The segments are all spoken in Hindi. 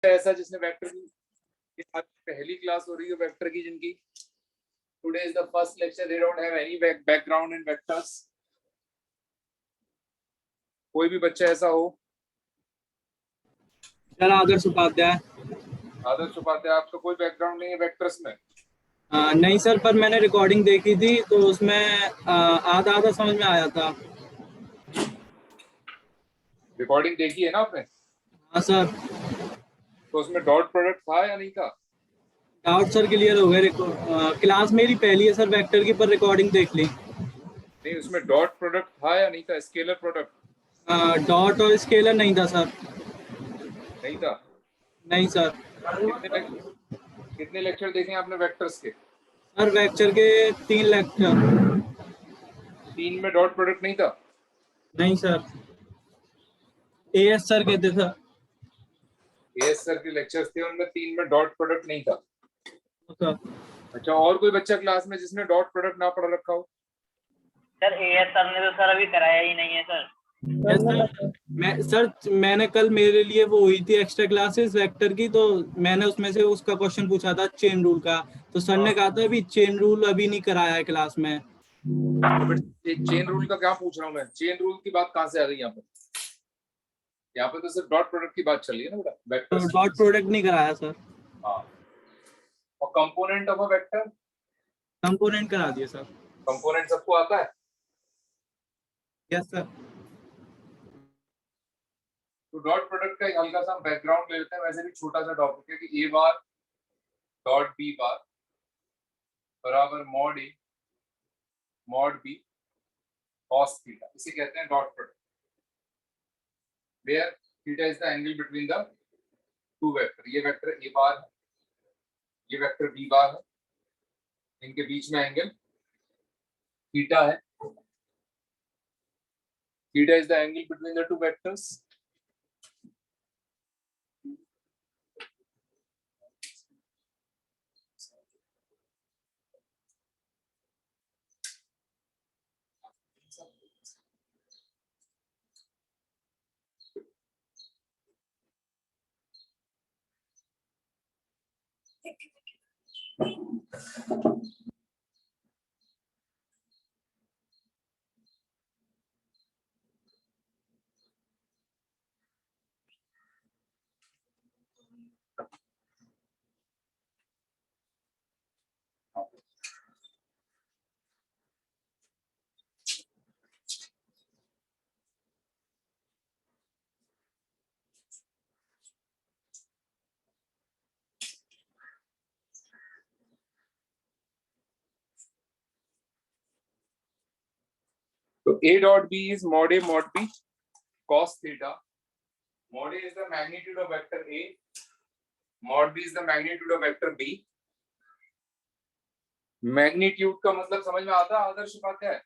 ऐसा जिसने वेक्टर की पहली क्लास हो रही है वेक्टर की, जिनकी today is the first lecture, they don't have any background in vectors? कोई भी बच्चा ऐसा हो? सर आदर्श उपाध्याय। आदर्श उपाध्याय, आपका कोई बैकग्राउंड नहीं है वेक्टर्स में? नहीं सर, पर मैंने रिकॉर्डिंग देखी थी तो उसमें आधा आधा समझ में आया था। रिकॉर्डिंग देखी है ना आपने? हाँ सर। तो उसमें डॉट प्रोडक्ट था या नहीं था? डाउट सर क्लियर हो गए। क्लास मेरी पहली है सर वेक्टर की, पर रिकॉर्डिंग देख ली। नहीं, उसमें डॉट प्रोडक्ट था या नहीं था? स्केलर प्रोडक्ट डॉट और स्केलर नहीं था सर। नहीं था? नहीं सर। कितने लेक्चर देखे हैं आपने वेक्टर्स के? सर वेक्टर के 3 लेक्चर। 3 में डॉट प्रोडक्ट नहीं था? नहीं सर, एएस सर कहते सर। एएस सर के लेक्चर्स थे, उनमें 3 में डॉट प्रोडक्ट नहीं था। सर अच्छा, और कोई बच्चा क्लास में जिसने डॉट प्रोडक्ट ना पढ़ रखा हो? सर एएस सर ने तो सर अभी कराया ही नहीं है सर। मैंने कल मेरे लिए वो हुई थी एक्स्ट्रा क्लासेस वेक्टर की, तो मैंने उसमें से उसका क्वेश्चन पूछा था चेन रूल का। तो सर ने कहा था अभी चेन रूल अभी नहीं कराया है क्लास में। तो चेन रूल का क्या पूछ रहा हूँ मैं? चेन रूल की बात कहाँ से आ गई यहाँ पे? यहाँ पे तो सिर्फ डॉट प्रोडक्ट की बात चल रही है ना बेटा, तो वेक्टर्स। डॉट प्रोडक्ट नहीं कराया सर। हाँ, और component of a vector? Component करा दिया सर। कंपोनेंट सबको आता है? Yes sir. तो डॉट प्रोडक्ट का एक हल्का सा बैकग्राउंड ले लेते हैं, वैसे भी छोटा सा टॉपिक है कि ए बार डॉट बी बार बराबर mod A mod B cos theta, इसे कहते हैं dot product, where theta is the angle between the two vector. ये वेक्टर ए बार है, ये वेक्टर बी बार है, इनके बीच में एंगल थीटा है। Theta is the angle between the two vectors. So A dot B is mod A mod B cos theta. Mod A is the magnitude of vector A. Mod B is the magnitude of vector B. Magnitude का मतलब समझ में आता है आदर्श उपाध्याय?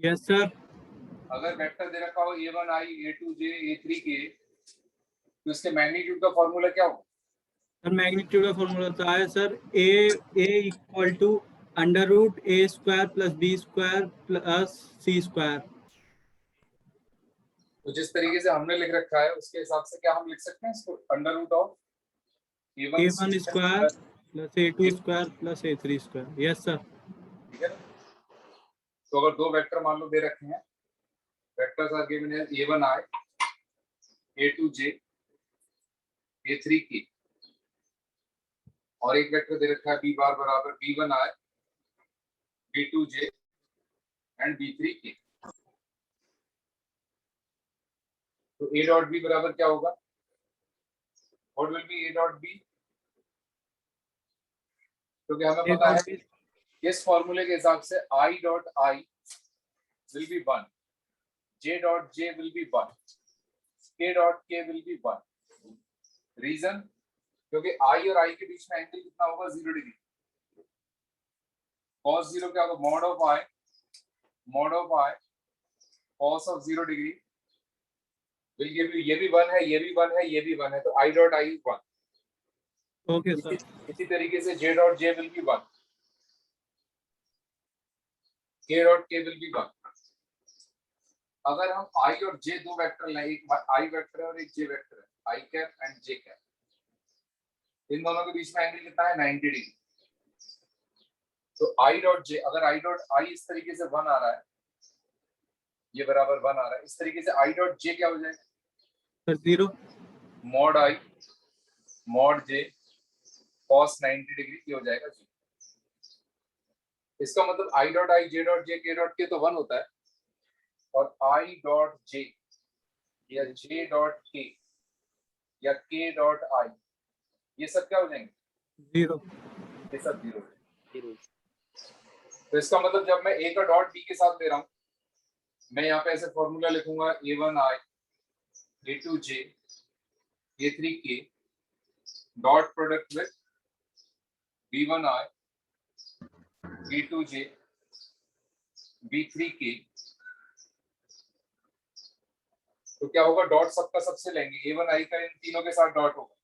Yes sir. अगर वेक्टर दे रखा हो a1i a2j a3k, तो इसके मैग्नीट्यूड का फॉर्मूला क्या होगा? सर मैग्नीट्यूड का फॉर्मूला होता है sir A equal to under root A square plus B square plus C square. तो जिस तरीके से हमने लिख रखा है उसके हिसाब से क्या हम लिख सकते हैं इसको? Under root of A one square plus A two square plus A three square. Yes sir. ठीक है ना? तो अगर दो वेक्टर मान लो दे रखे हैं, vectors are given as a1i a2j a3k, और एक वेक्टर दे रखा है b बार बराबर b1i b2j एंड b3k, तो a डॉट b बराबर क्या होगा? What will be a dot b? क्योंकि हमें पता है इस फॉर्मूले के हिसाब से i dot i will be 1, j dot j will be 1, k dot k will be 1। Reason, क्योंकि i और i के बीच में एंगल कितना होगा? 0 डिग्री। cos 0 क्या होगा? mod of i cos of 0 degree will give you, ये भी 1 है, ये भी 1 है, ये भी 1 है, तो i dot i is 1। Okay sir. इसी तरीके से j dot j will be 1, k dot k will be 1। अगर हम i और j दो वेक्टर लें, एक i वेक्टर है और एक j वेक्टर है, आई कैप एंड जे कैप, इन दोनों के बीच में एंगल कितना है 90 डिग्री। तो आई डॉट जे, अगर आई डॉट आई इस तरीके से 1 आ रहा है, ये बराबर 1 आ रहा है, इस तरीके से आई डॉट जे क्या हो जाएगा सर 0। मॉड आई मॉड जे cos 90 डिग्री की हो जाएगा 0। इसका मतलब I dot I J dot J के डॉट के तो 1 होता है, और आई डॉट जे या जे डॉट के या के डॉट आई ये सब क्या हो जाएंगे 0। ये सब 0। तो इसका मतलब जब मैं ए का डॉट बी के साथ ले रहा हूं, मैं यहाँ पे ऐसे फॉर्मूला लिखूंगा a1i a2j a3k dot product with b1i b2j b3k। तो क्या होगा, डॉट सबका सबसे लेंगे, a1i का इन तीनों के साथ डॉट होगा,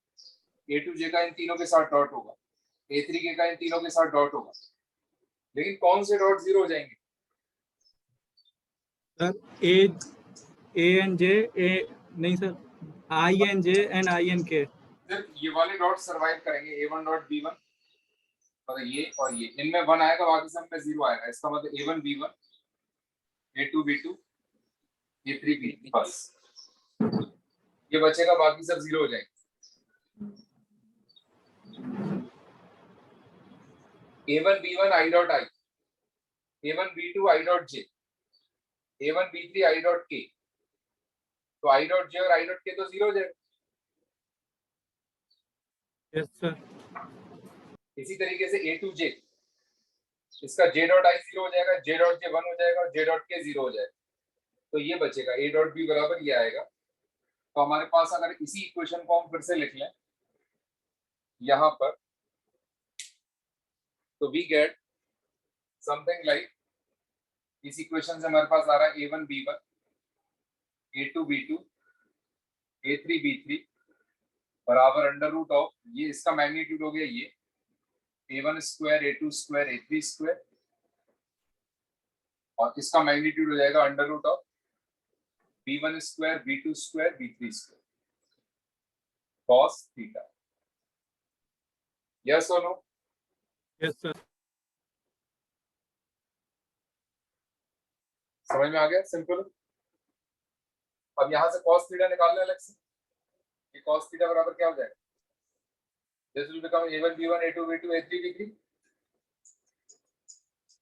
a2j का इन तीनों के साथ डॉट होगा, a3k का इन तीनों के साथ डॉट होगा, लेकिन कौन से डॉट 0 हो जाएंगे sir A N J A नहीं sir, I N J and I N K. सिर्फ ये वाले डॉट सर्वाइव करेंगे, a1 डॉट b1 और ये इनमें 1 आएगा, बाकी सब में 0 आएगा। इसका मतलब a1 b1 a2 b2 a3 b3 बस ये बचेगा, बाकी सब 0 हो जाएंगे। a1 b1 i dot i a1 b2 i dot j a1 b3 i dot k, तो i डॉट j और i डॉट k तो 0 हो जाएगा। Yes sir. इसी तरीके से a2j, इसका j डॉट i 0 हो जाएगा, j डॉट j 1 हो जाएगा और j डॉट k 0 हो जाएगा। तो ये बचेगा a डॉट b बराबर ये आएगा। तो हमारे पास अगर इसी इक्वेशन को हम फिर से लिख लें यहाँ पर, तो वी गेट समथिंग लाइक, इस इक्वेशन से हमारे पास आ रहा है a1 b1 a2 b2 a3 b3 बराबर अंडर रूट ऑफ, ये इसका मैग्नीट्यूड हो गया ये a1 square a2 square a3 square, और इसका मैग्नीट्यूड हो जाएगा under root of b1 square b2 square b3 square cos theta. Yes और नो? Yes sir. समझ में आ गया? सिंपल। अब यहां से cos थीटा निकालना अलग से, ये cos थीटा बराबर क्या हो जाएगा, this will become a1 b1 a2 b2 a3 b3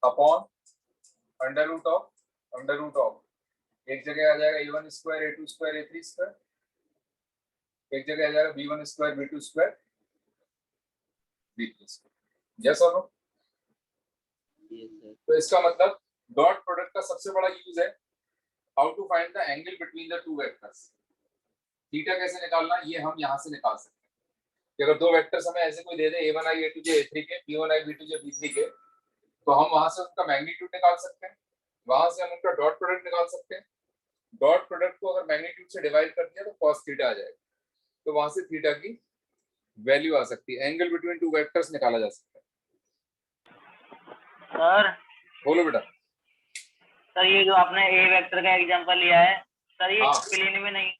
upon under root of एक जगह आ जाएगा a1 square a2 square a3 square, एक जगह आ जाएगा b1 square b2 square b3 square. Yes और नो? तो इसका मतलब डॉट प्रोडक्ट का सबसे बड़ा यूज है how to find the angle between the two vectors. Theta कैसे निकालना, ये हम यहां से निकाल सकते हैं कि अगर दो वेक्टर्स हमें ऐसे कोई दे दे a1i a2j a3k b1i b2j b3k, तो हम वहां से उसका मैग्नीट्यूड निकाल सकते हैं, वहां से हम उनका डॉट प्रोडक्ट निकाल सकते हैं। डॉट प्रोडक्ट को अगर मैग्नीट्यूड से डिवाइड कर दिया तो cos थीटा आ जाएगा, तो वहां से थीटा की वैल्यू आ सकती है, एंगल बिटवीन टू वेक्टर्स निकाला जा सकता है। सर बोलो बेटा। सर ये जो आपने ए वेक्टर का एग्जांपल लिया है सर, ये हाँ। प्लेन में नहीं,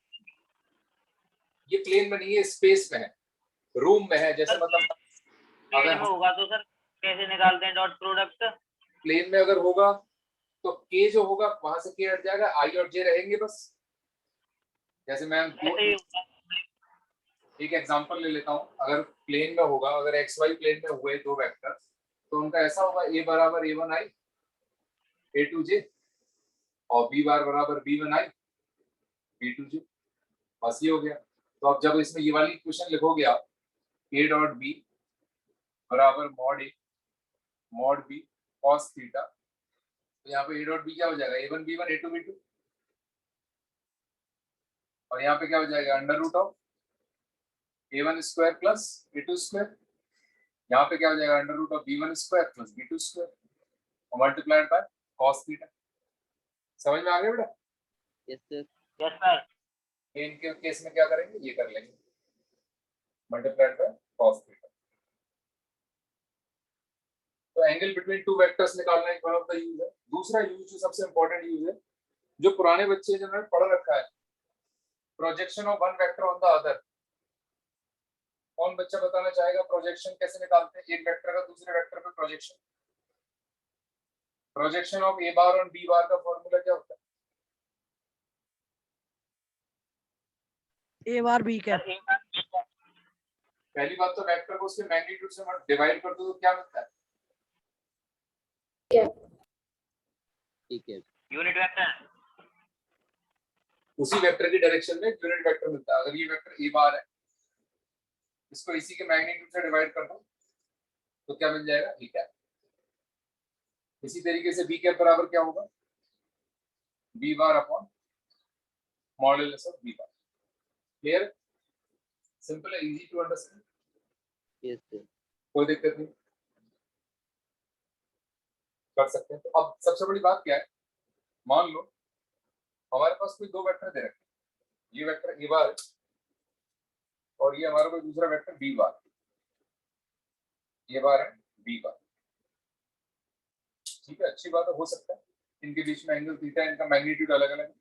ये प्लेन में नहीं है, स्पेस में है, रूम में है। जैसे मतलब प्लेन अगर में होगा तो सर कैसे निकालते हैं डॉट प्रोडक्ट? प्लेन में अगर होगा तो k जो होगा वहां से k हट जाएगा, i और j रहेंगे बस। जैसे मैं एक एग्जांपल ले लेता हूं, अगर प्लेन में होगा, अगर xy प्लेन में हुए दो वेक्टर, तो उनका ऐसा होगा a बराबर a1i a2j और b बार बराबर b1i b2j, बस ये हो गया। तो अब जब इसमें ये वाली इक्वेशन लिखोगे आप a डॉट b बराबर मॉड b cos थीटा, तो यहाँ पे a डॉट b क्या हो जाएगा a1 b1 a2 b2, और यहाँ पे क्या हो जाएगा under root of a1 square plus a2 square, यहाँ पे क्या हो जाएगा under root of b1 square plus b2 square और मल्टीप्लाइड बाय cos थीटा। समझ में आ गया बेटा? Yes sir. इनके केस में क्या करेंगे, ये कर लेंगे मल्टीप्लाइड बाय cos थीटा। तो एंगल बिटवीन टू वेक्टर्स निकालना एक वन ऑफ द यूज है। दूसरा यूज जो सबसे इंपॉर्टेंट यूज है, जो पुराने बच्चे जिन्होंने पढ़ रखा है, projection of one vector on the other, कौन बच्चा बताना चाहेगा प्रोजेक्शन कैसे निकालते हैं, एक वेक्टर का दूसरे वेक्टर पे projection? Projection of A bar on B bar का फॉर्मूला क्या होता है? A bar B cap. पहली बात तो वेक्टर को उसके मैग्नीट्यूड से डिवाइड कर दो तो क्या मिलता है? ठीक है। Unit vector. उसी वेक्टर की डायरेक्शन में यूनिट वेक्टर मिलता है। अगर ये वेक्टर ए बार है, इसको इसी के मैग्नीट्यूड से डिवाइड कर दो तो क्या मिल जाएगा? B cap. इसी तरीके से बी कैप बराबर क्या होगा? B bar upon modulus of B bar. Clear? Simple है, easy to understand, yes sir. कोई दिक्कत नहीं, कर सकते हैं। तो अब सबसे बड़ी बात क्या है, मान लो हमारे पास कोई दो वेक्टर दे रखे हैं, ये वेक्टर ए बार और ये हमारा कोई दूसरा वेक्टर बी बार। ये बार है बी बार, ठीक है, अच्छी बात है, हो सकता है इनके बीच में एंगल थीटा, इनका मैग्नीट्यूड अलग अलग है।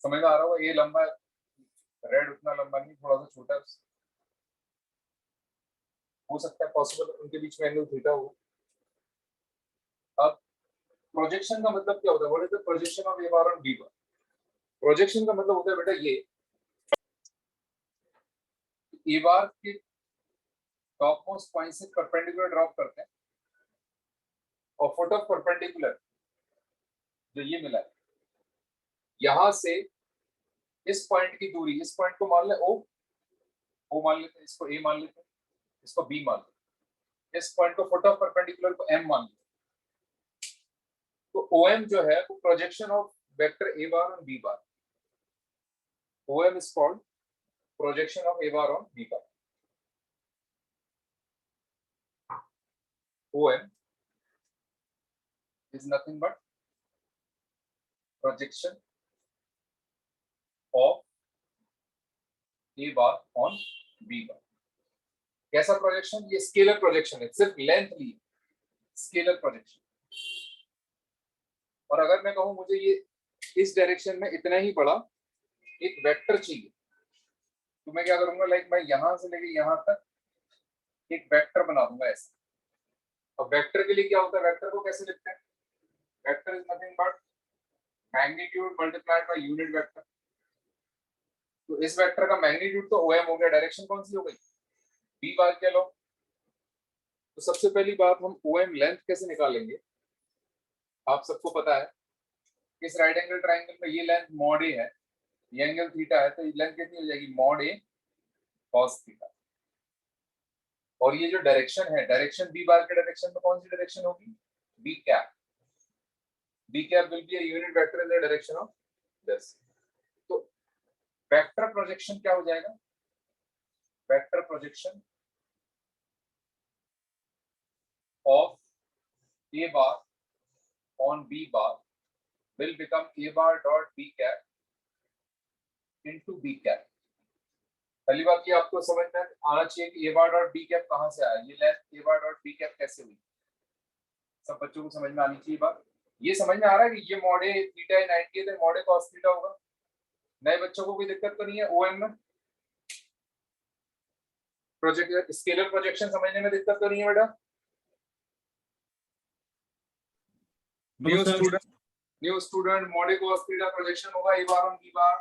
समझ में आ रहा होगा? ये लंबा है, रेड उतना लंबा नहीं, थोड़ा सा छोटा है, हो सकता है पॉसिबल उनके बीच में एंगल थीटा हो। अब प्रोजेक्शन का मतलब क्या होता है? What is the projection of A bar on B bar? Projection का मतलब होता है बेटा ये, ए बार के टॉप मोस्ट पॉइंट से परपेंडिकुलर ड्रॉप करते हैं और फुट ऑफ परपेंडिकुलर जो ये मिला है, यहां से इस पॉइंट की दूरी, इस पॉइंट को मान ले ओ मान लेते हैं, इसको ए मान लेते हैं, इसको बी मान लेते हैं, इस पॉइंट को फुट ऑफ परपेंडिकुलर को एम मान लेते हैं। तो ओ एम जो है वो projection of vector A bar on B bar. O M is called projection of A bar on B bar. O M is nothing but projection of A bar on B bar। कैसा प्रोजेक्शन? ये स्केलर प्रोजेक्शन है, सिर्फ लेंथ ली, स्केलर प्रोजेक्शन। और अगर मैं कहूं मुझे ये इस डायरेक्शन में इतना ही बड़ा एक वेक्टर चाहिए, तो मैं क्या करूंगा, लाइक मैं यहां से लेके यहां तक एक वेक्टर बना दूंगा ऐसा। अब वेक्टर के लिए क्या होता है, वेक्टर को कैसे लिखते हैं? Vector is nothing but magnitude multiplied by unit vector. तो इस वेक्टर का मैग्नीट्यूड तो ओएम हो गया, डायरेक्शन कौन सी हो गई? बी बार के लो। तो सबसे पहली बात, हम ओएम लेंथ कैसे निकालेंगे? आप सबको पता है इस राइट एंगल ट्राइंगल में ये लेंथ मॉड ए है, ये एंगल थीटा है, तो ये लेंथ कितनी हो जाएगी? Mod A cos theta. और ये जो डायरेक्शन है, डायरेक्शन बी बार के डायरेक्शन में कौन सी डायरेक्शन होगी? B cap. B cap will be a unit vector in the direction of this। तो वेक्टर प्रोजेक्शन क्या हो जाएगा? Vector projection of A bar on B bar will become A bar dot B cap into B cap। पहली बात ये आपको समझ में आना चाहिए कि A bar dot B cap कहां से आया, ये length A bar dot B cap कैसे हुई, सब बच्चों को समझ में आनी चाहिए बात। ये समझ में आ रहा है कि ये मॉड ए थीटा 90 है, मॉड ए कॉस थीटा होगा। नए बच्चों को कोई दिक्कत तो नहीं है ओएम में? प्रोजेक्ट स्केलर प्रोजेक्शन समझने में दिक्कत तो नहीं है बेटा? New student mod A cos theta projection होगा ए बार ऑन बी बार।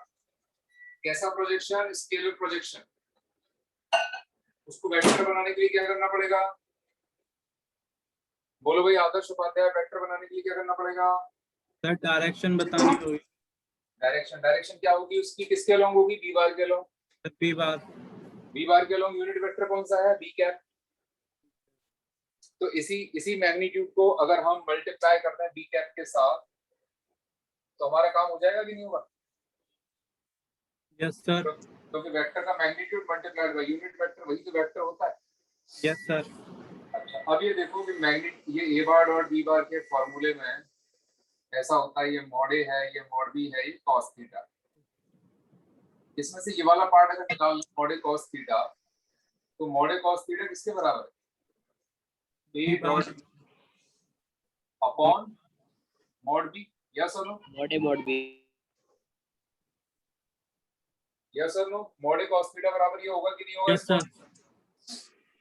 कैसा प्रोजेक्शन? Scalar projection. उसको वेक्टर बनाने के लिए क्या करना पड़ेगा? बोलो भाई आदर्श उपाध्याय, वेक्टर बनाने के लिए क्या करना पड़ेगा? सर डायरेक्शन बतानी होगी। डायरेक्शन क्या होगी उसकी? किसके अलोंग होगी? बी बार के along. B bar. B bar के अलोंग यूनिट वेक्टर कौन सा है? B cap. तो इसी मैग्नीट्यूड को अगर हम मल्टीप्लाई करते हैं बी कैप के साथ तो हमारा काम हो जाएगा कि नहीं होगा? Yes sir. क्योंकि वेक्टर का magnitude multiplied by unit vector, वही तो वेक्टर होता है। Yes sir. अच्छा, अब ये देखो कि ये A bar dot B bar के फॉर्मूले में ऐसा होता है, ये मॉड ए है, ये मॉड बी है, ये कॉस थीटा। इसमें से ये वाला पार्ट अगर निकाल मॉड ए कॉस थीटा, तो मॉड ए कॉस थीटा किसके बराबर है? A dot upon mod B. Yes और no? Mod A mod B. Yes और no, mod A cos theta बराबर ये होगा कि नहीं होगा? Yes sir.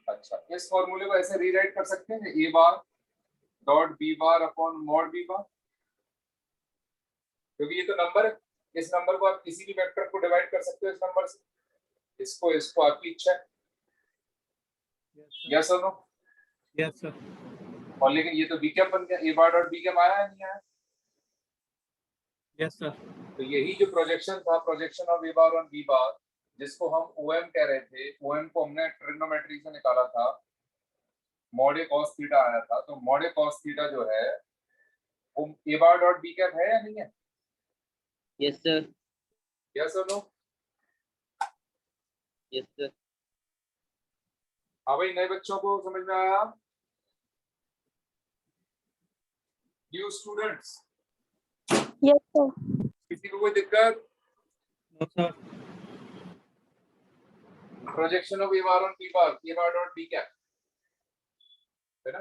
अच्छा, इस फॉर्मूले को ऐसे रीराइट कर सकते हैं, A bar dot B bar upon mod B bar, क्योंकि ये तो नंबर है, इस नंबर को आप किसी भी वेक्टर को डिवाइड कर सकते हो इस नंबर से, इसको आपकी इच्छा है। यस और नो? Yes sir. और लेकिन ये तो बी कैप बन गया, A bar dot B cap आया है नहीं आया? Yes sir. तो यही जो प्रोजेक्शन था, projection of A bar on B bar, जिसको हम ओएम कह रहे थे, ओएम को हमने ट्रिग्नोमेट्री से निकाला था, मॉड ए कॉस थीटा आया था, तो मॉड ए कॉस थीटा जो है वो A bar dot B cap है या नहीं है? Yes sir. यस और नो? Yes sir. हाँ भाई, नए बच्चों को समझ में आया? New students, yes sir. किसी को कोई दिक्कत? No sir. Projection of A bar on B bar, A bar dot B cap है ना,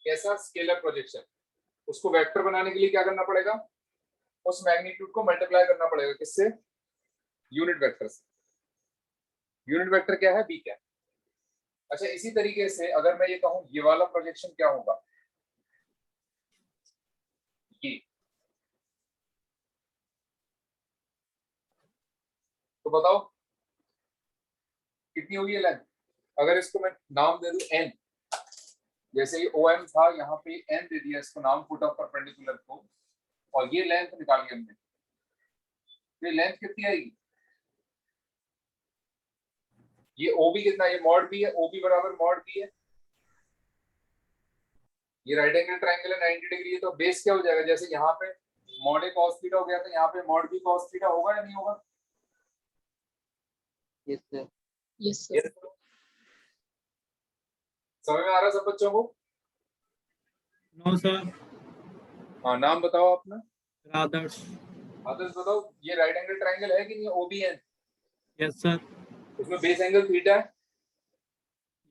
कैसा स्केलर प्रोजेक्शन, उसको वेक्टर बनाने के लिए क्या करना पड़ेगा? उस मैग्नीट्यूड को मल्टीप्लाई करना पड़ेगा, किससे? यूनिट वेक्टर से। यूनिट वेक्टर क्या है? B cap. अच्छा, इसी तरीके से अगर मैं ये कहूं ये वाला प्रोजेक्शन क्या होगा, ये, तो बताओ कितनी होगी ये लेंथ? अगर इसको मैं नाम दे दूं एन, जैसे ये ओ एम था, यहाँ पे एन दे दिया इसको नाम, फुट ऑफ परपेंडिकुलर को, और ये लेंथ निकाली हमने, तो ये लेंथ कितनी आएगी? ये ओ बी कितना, ये मॉड बी है, ओ बी बराबर मॉड बी है, ये राइट एंगल ट्रायंगल है 90 डिग्री है, तो बेस क्या हो जाएगा? जैसे यहाँ पे मॉड ए कॉस थीटा हो गया था, यहाँ पे मॉड बी कॉस थीटा होगा या नहीं होगा? Yes sir. Yes Yes. समझ में आ रहा है सब बच्चों को? No sir. हाँ, नाम बताओ अपना। आदर्श। आदर्श बताओ, ये राइट एंगल ट्रायंगल है कि नहीं? O B N, yes sir. उसमें बेस एंगल थीटा है,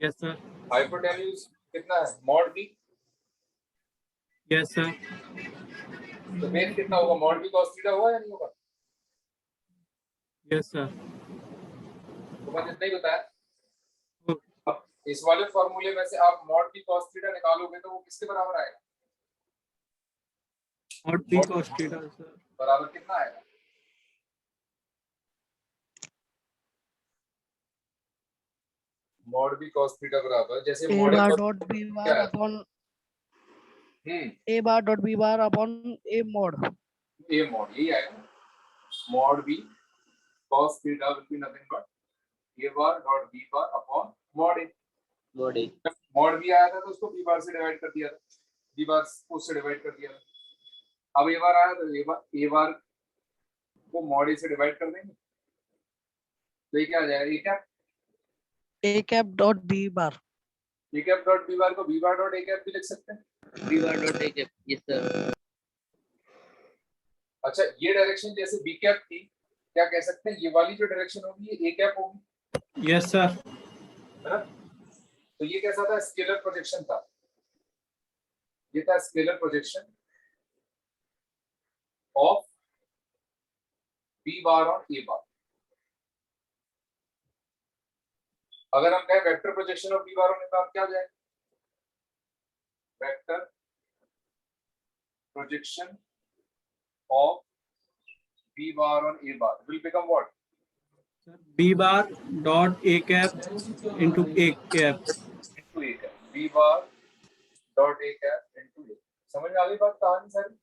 यस सर। हाइपोटेन्यूज कितना है? Mod B, yes sir. तो बेस कितना होगा? मॉड बी कॉस थीटा होगा या नहीं होगा? Yes sir. तो मैं जितना ही बताया। अब इस वाले फॉर्मूले में से आप मॉड बी कॉस थीटा निकालोगे तो वो किसके बराबर आएगा? और बी cos थीटा सर। बराबर कितना आएगा? मॉड बी cos थीटा बराबर, जैसे A mod bar dot B bar upon A bar dot B bar upon A mod. A mod, यही आएगा, mod B cos theta will be nothing but A bar dot B bar upon mod A. Mod A. Mod B आया था तो उसको बी बार से डिवाइड कर दिया था, बी बार उससे डिवाइड कर दिया था। अब ए बार आया तो ए बार को मॉड ए से डिवाइड कर देंगे, तो ये क्या आ जाएगा? A cap, A cap dot B bar. A cap dot B bar को B bar dot A cap भी लिख सकते हैं। B bar dot A cap. Yes sir. अच्छा, ये डायरेक्शन जैसे बी कैप थी, क्या कह सकते हैं ये वाली जो डायरेक्शन होगी ये ए कैप होगी, यस सर। है ना? तो ये कैसा था? स्केलर प्रोजेक्शन था, ये था scalar projection of B bar on A bar. अगर हम कहें vector projection of B bar on A bar, क्या हो जाएगा? Vector projection of B bar on A bar will become what? B bar dot A cap into A cap. Into A cap, B bar dot A cap into A. समझ में आ गई बात कहानी सारी?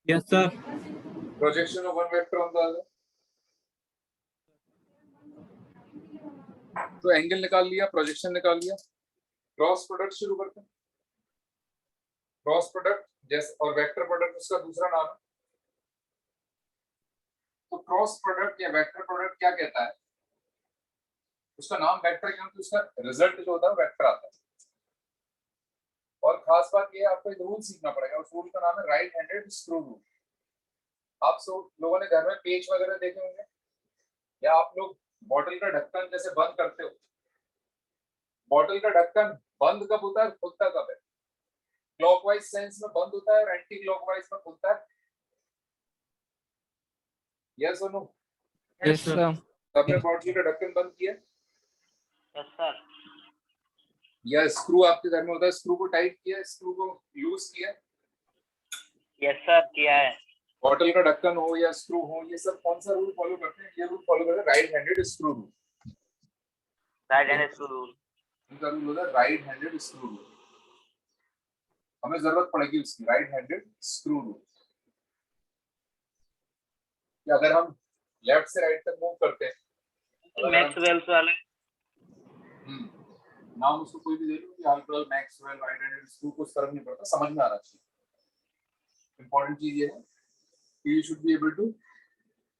Yes sir. Projection of one vector on the other. तो एंगल निकाल लिया, प्रोजेक्शन निकाल लिया, क्रॉस प्रोडक्ट शुरू करते हैं। क्रॉस प्रोडक्ट जैसे, और वेक्टर प्रोडक्ट उसका दूसरा नाम है। तो क्रॉस प्रोडक्ट या वेक्टर प्रोडक्ट क्या कहता है? उसका नाम वेक्टर क्योंकि उसका रिजल्ट जो होता है वेक्टर आता है। और खास बात ये है, आपको एक रूल सीखना पड़ेगा, उस रूल का नाम है राइट हैंडेड स्क्रू रूल। आप सब लोगों ने घर में पेच वगैरह देखे होंगे, या आप लोग बॉटल का ढक्कन जैसे बंद करते हो, बॉटल का ढक्कन बंद कब होता है, खुलता कब है? क्लॉकवाइज सेंस में बंद होता है और एंटी क्लॉकवाइज में खुलता है। यस और नो? Yes, sir. सबने बॉटल का ढक्कन बंद किया यस सर। या स्क्रू आपके घर में होता है, स्क्रू को टाइट किया, स्क्रू को लूज किया? यस सर किया है। बॉटल का ढक्कन हो या स्क्रू हो, ये सब कौन सा रूल फॉलो करते हैं? ये रूल फॉलो करते हैं right handed screw rule. Right hand screw rule. इनका रूल होता है राइट हैंडेड स्क्रू रूल। हमें जरूरत पड़ेगी उसकी, राइट हैंडेड स्क्रू रूल। अगर हम लेफ्ट से राइट तक मूव करते हैं, मैक्सवेल्स वाले नाम उसको कोई भी दे लो, हालपुरल, मैक्सवेल, राइट हैंडेड स्क्रू, कुछ फर्क नहीं पड़ता, समझ में आना चाहिए। इंपॉर्टेंट चीज ये है कि you should be able to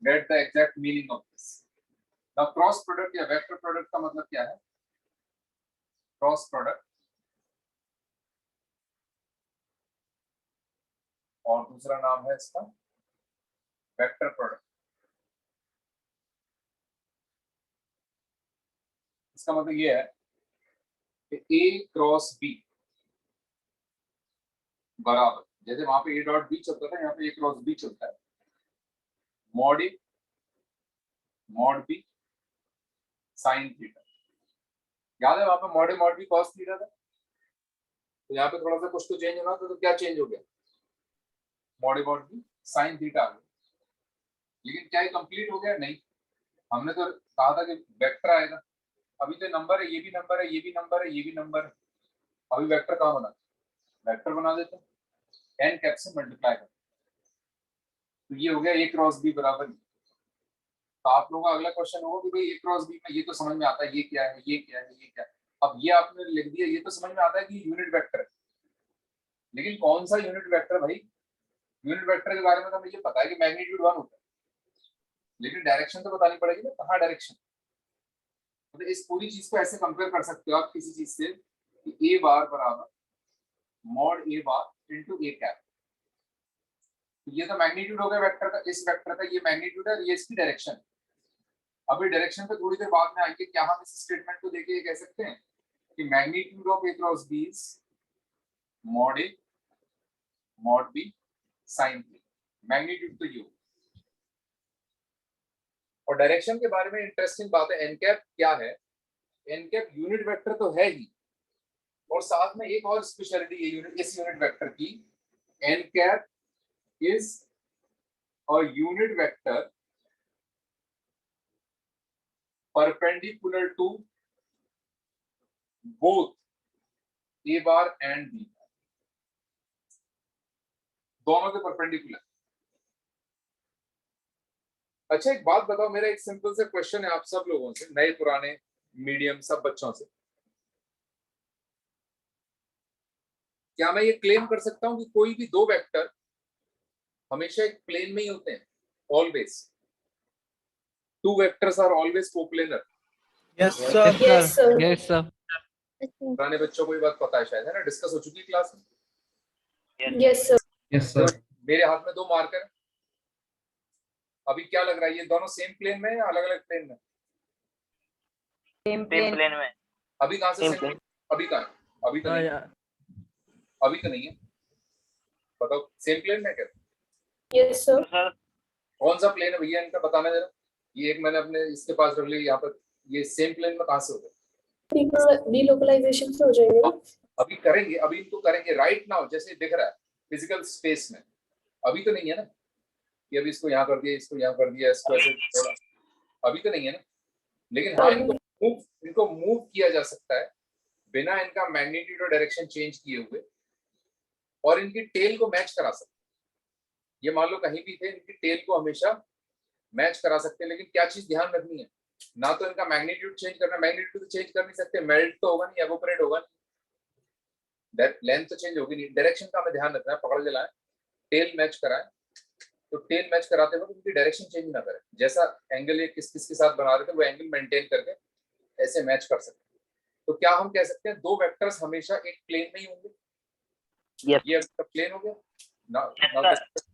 get the exact meaning of this. Now cross product या vector product का मतलब क्या है? Cross product और दूसरा नाम है इसका vector product। इसका मतलब ये है कि A क्रॉस B बराबर, जैसे वहां पे A डॉट B चलता था, यहाँ पे A क्रॉस B चलता है, mod A mod B sine theta. याद है वहां पे mod A mod B cos theta था, तो यहाँ पे थोड़ा सा कुछ तो चेंज होना था, तो क्या चेंज हो गया? Mod A mod B sine theta आ गया। लेकिन क्या ये कंप्लीट हो गया? नहीं, हमने तो कहा था कि वेक्टर आएगा। अभी तो नंबर है, ये भी नंबर है, ये भी नंबर है, ये भी नंबर है। अभी वेक्टर कहाँ बना? वेक्टर बना देते हैं, एन कैप से मल्टीप्लाई कर, तो ये हो गया A क्रॉस B बराबर। तो आप लोगों का अगला क्वेश्चन होगा कि भाई A क्रॉस B में ये तो समझ में आता है, ये क्या है, ये क्या है, ये क्या है। अब ये आपने लिख दिया, ये तो समझ में आता है कि यूनिट वेक्टर है, लेकिन कौन सा यूनिट वेक्टर भाई? यूनिट वेक्टर के बारे में तो हमें ये पता है कि मैग्नीट्यूड 1 होता है, लेकिन डायरेक्शन तो बतानी पड़ेगी ना, कहाँ डायरेक्शन। तो इस पूरी चीज को ऐसे कंपेयर कर सकते हो आप किसी चीज से कि A बार बराबर mod A bar into A cap. ये तो मैग्नीट्यूड हो गया वेक्टर का, इस वेक्टर का ये मैग्नीट्यूड है, ये इसकी डायरेक्शन। अभी डायरेक्शन पे थोड़ी देर बाद में आएंगे, क्या हम इस स्टेटमेंट को देखिए कह सकते हैं कि magnitude of A cross B is mod A mod B sine B। Magnitude तो ये। और डायरेक्शन के बारे में इंटरेस्टिंग बात है, एन कैप क्या है? एन कैप यूनिट वेक्टर तो है ही, और साथ में एक और स्पेशलिटी है यूनिट, इस यूनिट वेक्टर की, N cap is a unit vector perpendicular to both A bar and B bar, दोनों के परपेंडिकुलर। अच्छा एक बात बताओ, मेरा एक सिंपल सा क्वेश्चन है आप सब लोगों से, नए पुराने मीडियम सब बच्चों से, क्या मैं ये क्लेम कर सकता हूं कि कोई भी दो वेक्टर हमेशा एक प्लेन में ही होते हैं? Always two vectors are always coplanar. Yes sir. Yes, sir. Yes, sir. पुराने बच्चों को ये बात पता है शायद, है ना, डिस्कस हो चुकी क्लास में। Yes, sir. Yes, तो मेरे हाथ में दो मार्कर है, अभी क्या लग रहा है, ये दोनों सेम प्लेन में या अलग अलग प्लेन में? सेम प्लेन में। अभी कहां से सेम? अभी कहां? अभी तो नहीं, अभी तो नहीं है। बताओ सेम प्लेन में क्या? Yes, sir. सर कौन सा प्लेन है भैया इनका बताना जरा। ये एक मैंने अपने इसके पास रख लिया, यहाँ पर ये सेम प्लेन में कहां से हो गए? Delocalization से हो जाएंगे ना? अभी करेंगे, अभी इनको करेंगे राइट नाउ, जैसे दिख रहा है फिजिकल स्पेस में, अभी तो नहीं है ना कि अभी इसको यहाँ कर दिया, इसको यहाँ कर दिया, इसको ऐसे थोड़ा, अभी तो नहीं है ना। लेकिन हाँ, इनको मूव किया जा सकता है बिना इनका मैग्नीट्यूड और डायरेक्शन चेंज किए हुए, और इनकी टेल को मैच करा सकते हैं। ये मान लो कहीं भी थे, इनकी टेल को हमेशा मैच करा सकते हैं, लेकिन क्या चीज ध्यान रखनी है, ना तो इनका मैग्नीट्यूड चेंज करना, मैग्नीट्यूड तो चेंज कर नहीं सकते, मेल्ट तो होगा नहीं, एवोपरेट होगा नहीं, लेंथ तो चेंज होगी नहीं, डायरेक्शन का हमें ध्यान रखना है, पकड़ के लाएं, टेल मैच कराएं, तो टेल मैच कराते वक्त उनकी डायरेक्शन चेंज ना करें, जैसा एंगल ये किस किस के साथ बना रहे थे वो एंगल मेंटेन करके ऐसे मैच कर सकते हैं। तो क्या हम कह सकते हैं दो वेक्टर्स हमेशा एक प्लेन में ही होंगे? Yes. ये अगर प्लेन हो गया ना,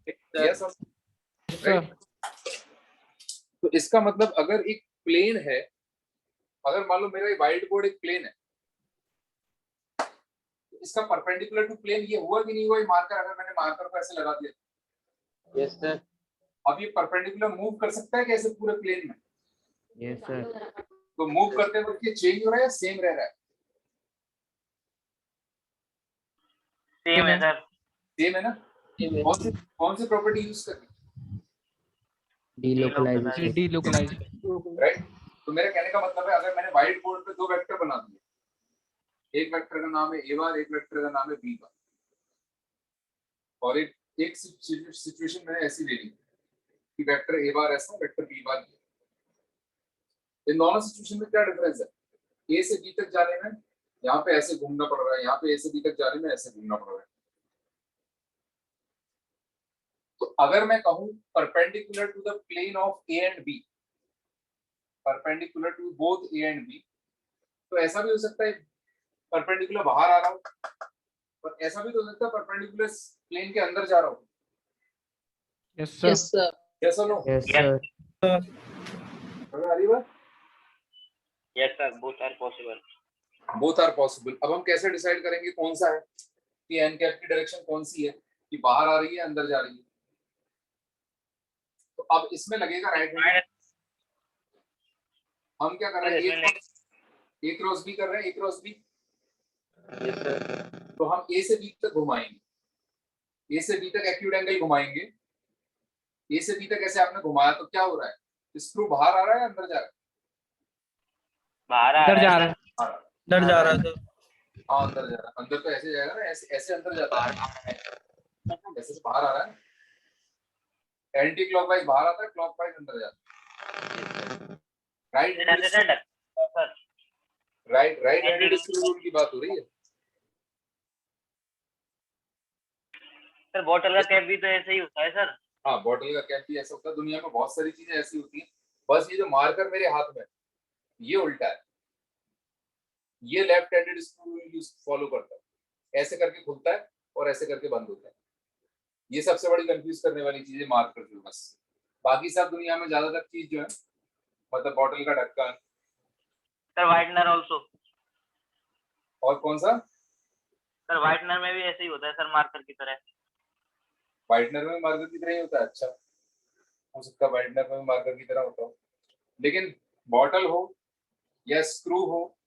Yes, यस तो इसका मतलब अगर एक प्लेन है, अगर मान लो मेरा ये व्हाइट बोर्ड एक प्लेन है, तो इसका परपेंडिकुलर टू प्लेन ये हुआ कि नहीं हुआ? ये मार्कर, अगर मैंने मार्कर को ऐसे लगा दिया, Yes, sir. अब ये परपेंडिकुलर मूव कर सकता है कैसे पूरे प्लेन में? Yes, sir. तो मूव करते वक्त ये चेंज हो रहा है या सेम रह रहा है? सेम है सर। सेम है ना? कौन सी प्रॉपर्टी यूज करके? Delocalization. Delocalize. राइट। तो मेरे कहने का मतलब है अगर मैंने व्हाइट बोर्ड पे दो वेक्टर बना दिए, एक वेक्टर का नाम है ए बार, एक वेक्टर का नाम है बी बार, और एक सिचुएशन मैंने ऐसी ले ली कि वेक्टर ए बार ऐसा, वेक्टर बी बार ये। इन दोनों सिचुएशन में क्या डिफरेंस है? ए से बी तक जाने में यहाँ पे ऐसे घूमना पड़ रहा है, यहाँ पे ए से बी तक जाने में ऐसे घूमना पड़ रहा है। तो अगर मैं कहूं perpendicular to the plane of A and B, perpendicular to both A and B, तो ऐसा भी हो सकता है परपेंडिकुलर बाहर आ रहा हो, और ऐसा भी तो हो सकता है परपेंडिकुलर प्लेन के अंदर जा रहा हो। Yes, sir. Yes, sir. Yes or no? Yes, sir. समझ आ रही बात? Yes sir, both are possible. Both are possible. अब हम कैसे डिसाइड करेंगे कौन सा है कि एन कैप की डायरेक्शन कौन सी है, कि बाहर आ रही है अंदर जा रही है? तो अब इसमें लगेगा राइट हैंड। हम क्या कर रहे हैं, ए क्रॉस बी कर रहे हैं, ए क्रॉस बी। तो हम ए से बी तक घुमाएंगे, ए से बी तक एक्यूट एंगल घुमाएंगे। ए से बी तक ऐसे आपने घुमाया तो क्या हो रहा है? स्क्रू बाहर आ रहा है अंदर जा रहा है? बाहर अंदर जा रहा है. आ रहा है। डर जा रहा है सर। हाँ अंदर जा रहा है। अंदर तो ऐसे जाएगा ना, ऐसे ऐसे अंदर जाता है, ऐसे बाहर आ रहा है। एंटी क्लॉकवाइज बाहर आता है, क्लॉकवाइज अंदर जाता है। राइट हैंडेड स्क्रू रूल की बात हो रही है। सर बॉटल का कैप भी तो ऐसे ही होता है सर। हाँ बॉटल का कैप भी ऐसा होता है, दुनिया में बहुत सारी चीजें ऐसी होती हैं। बस ये जो मार्कर मेरे हाथ में ये उल्टा है, ये left handed screw rule follow करता है, ऐसे करके खुलता है और ऐसे करके बंद होता है। ये सबसे बड़ी कंफ्यूज करने वाली चीज है मार्कर जो। बस बाकी सब दुनिया में ज्यादातर चीज जो है, मतलब बॉटल का ढक्कन, सर वाइटनर ऑल्सो। और कौन सा? सर वाइटनर में भी ऐसे ही होता है सर, मार्कर की तरह। वाइटनर में मार्कर की तरह ही होता है? अच्छा, हो सकता है वाइटनर में मार्कर की तरह होता हो, लेकिन बॉटल हो या स्क्रू हो,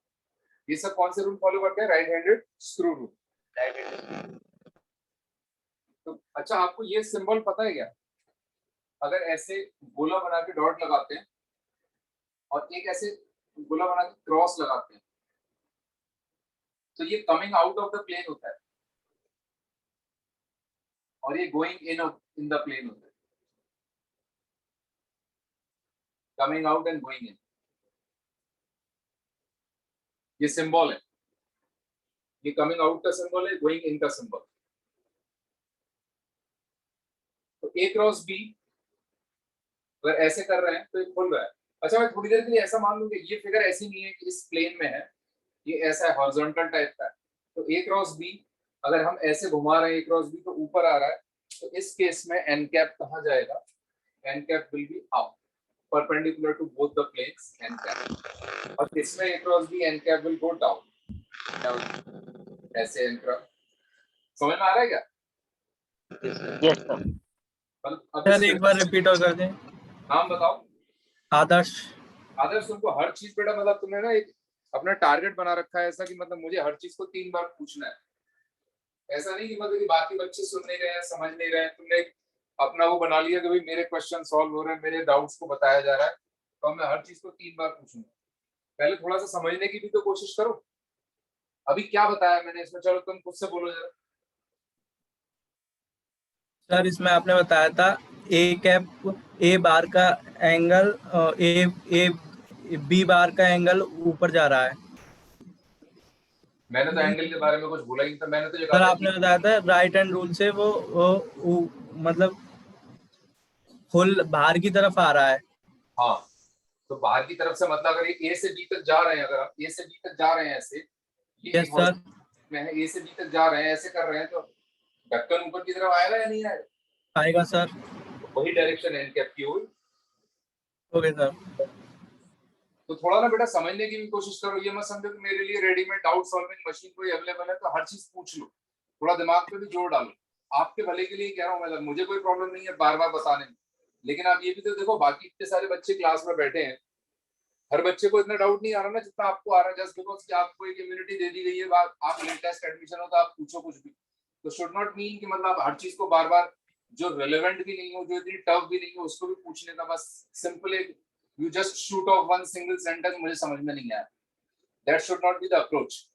ये सब कौन से रूल फॉलो करते हैं? Right handed screw rule. तो अच्छा, आपको ये सिंबल पता है क्या? अगर ऐसे गोला बना के डॉट लगाते हैं और एक ऐसे गोला बना के क्रॉस लगाते हैं, तो ये coming out of the plane होता है और ये गोइंग इन द प्लेन होता है। Coming out and going in, ये सिंबल है। ये कमिंग आउट का सिंबल है, गोइंग इन का सिंबल। तो ए क्रॉस बी अगर ऐसे कर रहे हैं तो ये खुल रहा है। अच्छा, मैं थोड़ी देर के लिए ऐसा मान लूं कि ये फिगर ऐसी नहीं है कि इस प्लेन में है, ये ऐसा है हॉरिजॉन्टल टाइप का है। तो ए क्रॉस बी अगर हम ऐसे घुमा रहे हैं, ए क्रॉस बी तो ऊपर आ रहा है, तो इस केस में एन कैप कहाँ जाएगा? N cap will be up, perpendicular to both the planes N cap. और इसमें A cross B N cap will go down, ऐसे एन कैप। समझ में आ रहा है क्या? Yes sir. सर एक बार रिपीट और कर दें। नाम बताओ। आदर्श। आदर्श, तुमको हर चीज बेटा, मतलब तुमने ना एक अपना टारगेट बना रखा है ऐसा कि मतलब मुझे हर चीज को 3 बार पूछना है। ऐसा नहीं कि मतलब कि बाकी बच्चे सुन नहीं रहे हैं, समझ नहीं रहे हैं, तुमने अपना वो बना लिया कि भाई मेरे क्वेश्चन सॉल्व हो रहे हैं, मेरे डाउट्स को बताया जा रहा है, तो मैं हर चीज को 3 बार पूछूंगा। पहले थोड़ा सा समझने की भी तो कोशिश करो। अभी क्या बताया मैंने इसमें? चलो तुम खुद से बोलो जरा। सर इसमें आपने बताया था ए कैप ए बार का एंगल ए बी बार का एंगल ऊपर जा रहा है। मैंने तो एंगल के बारे में कुछ बोला ही नहीं था। मैंने तो ये सर कहा आपने बताया था राइट हैंड रूल से वो मतलब फुल बाहर की तरफ आ रहा है। हाँ, तो बाहर की तरफ से मतलब अगर ये ए से बी तक जा रहे हैं, अगर आप ए से बी तक जा रहे हैं ऐसे, ये यस सर। मैं ए से बी तक जा रहे हैं ऐसे कर रहे हैं, तो ढक्कन ऊपर की तरफ आएगा या नहीं आएगा? आएगा सर। वही डायरेक्शन एन कैप की हुई। Okay sir. तो थोड़ा ना बेटा समझने की भी कोशिश करो। ये मत समझो कि मेरे लिए रेडीमेड डाउट सॉल्विंग मशीन कोई अवेलेबल है तो हर चीज पूछ लो। थोड़ा दिमाग पे भी जोर डालो। आपके भले के लिए कह रहा हूँ, मतलब मुझे कोई प्रॉब्लम नहीं है बार बार बताने में, लेकिन आप ये भी तो देखो, बाकी इतने सारे बच्चे क्लास में बैठे हैं, हर बच्चे को इतना डाउट नहीं आ रहा ना जितना आपको आ रहा है, जस्ट बिकॉज कि आपको एक इम्यूनिटी दे दी गई है, आप लेटेस्ट एडमिशन हो तो आप पूछो कुछ भी, तो शुड नॉट मीन कि मतलब आप हर चीज को बार बार जो रेलेवेंट भी नहीं हो, जो इतनी टफ भी नहीं हो, उसको भी पूछने का बस simple you just shoot of one single sentence मुझे समझ में नहीं आया, that should not be the approach.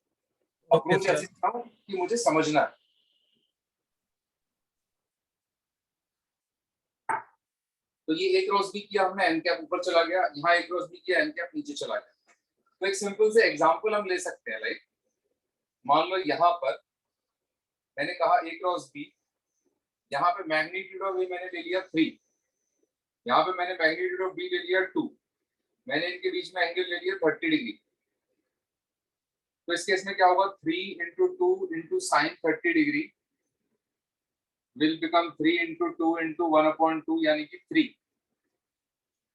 Approach sir. ऐसी था कि मुझे समझना है। तो ये ए क्रॉस बी किया हमने, एन कैप ऊपर चला गया, यहाँ ए क्रॉस बी किया, एन कैप नीचे चला गया। तो एक सिंपल से एग्जांपल हम ले सकते हैं, लाइक मान लो यहाँ पर मैंने कहा ए क्रॉस बी, यहाँ पे मैग्नीट्यूड ऑफ ए मैंने ले लिया 3, यहाँ पे मैंने मैग्नीट्यूड ऑफ बी ले लिया 2, मैंने इनके बीच में एंगल ले लिया 30 डिग्री। तो इस केस में क्या होगा, 3 into 2 into sin 30 degree will become 3 into 2 into 1/2 यानी कि 3,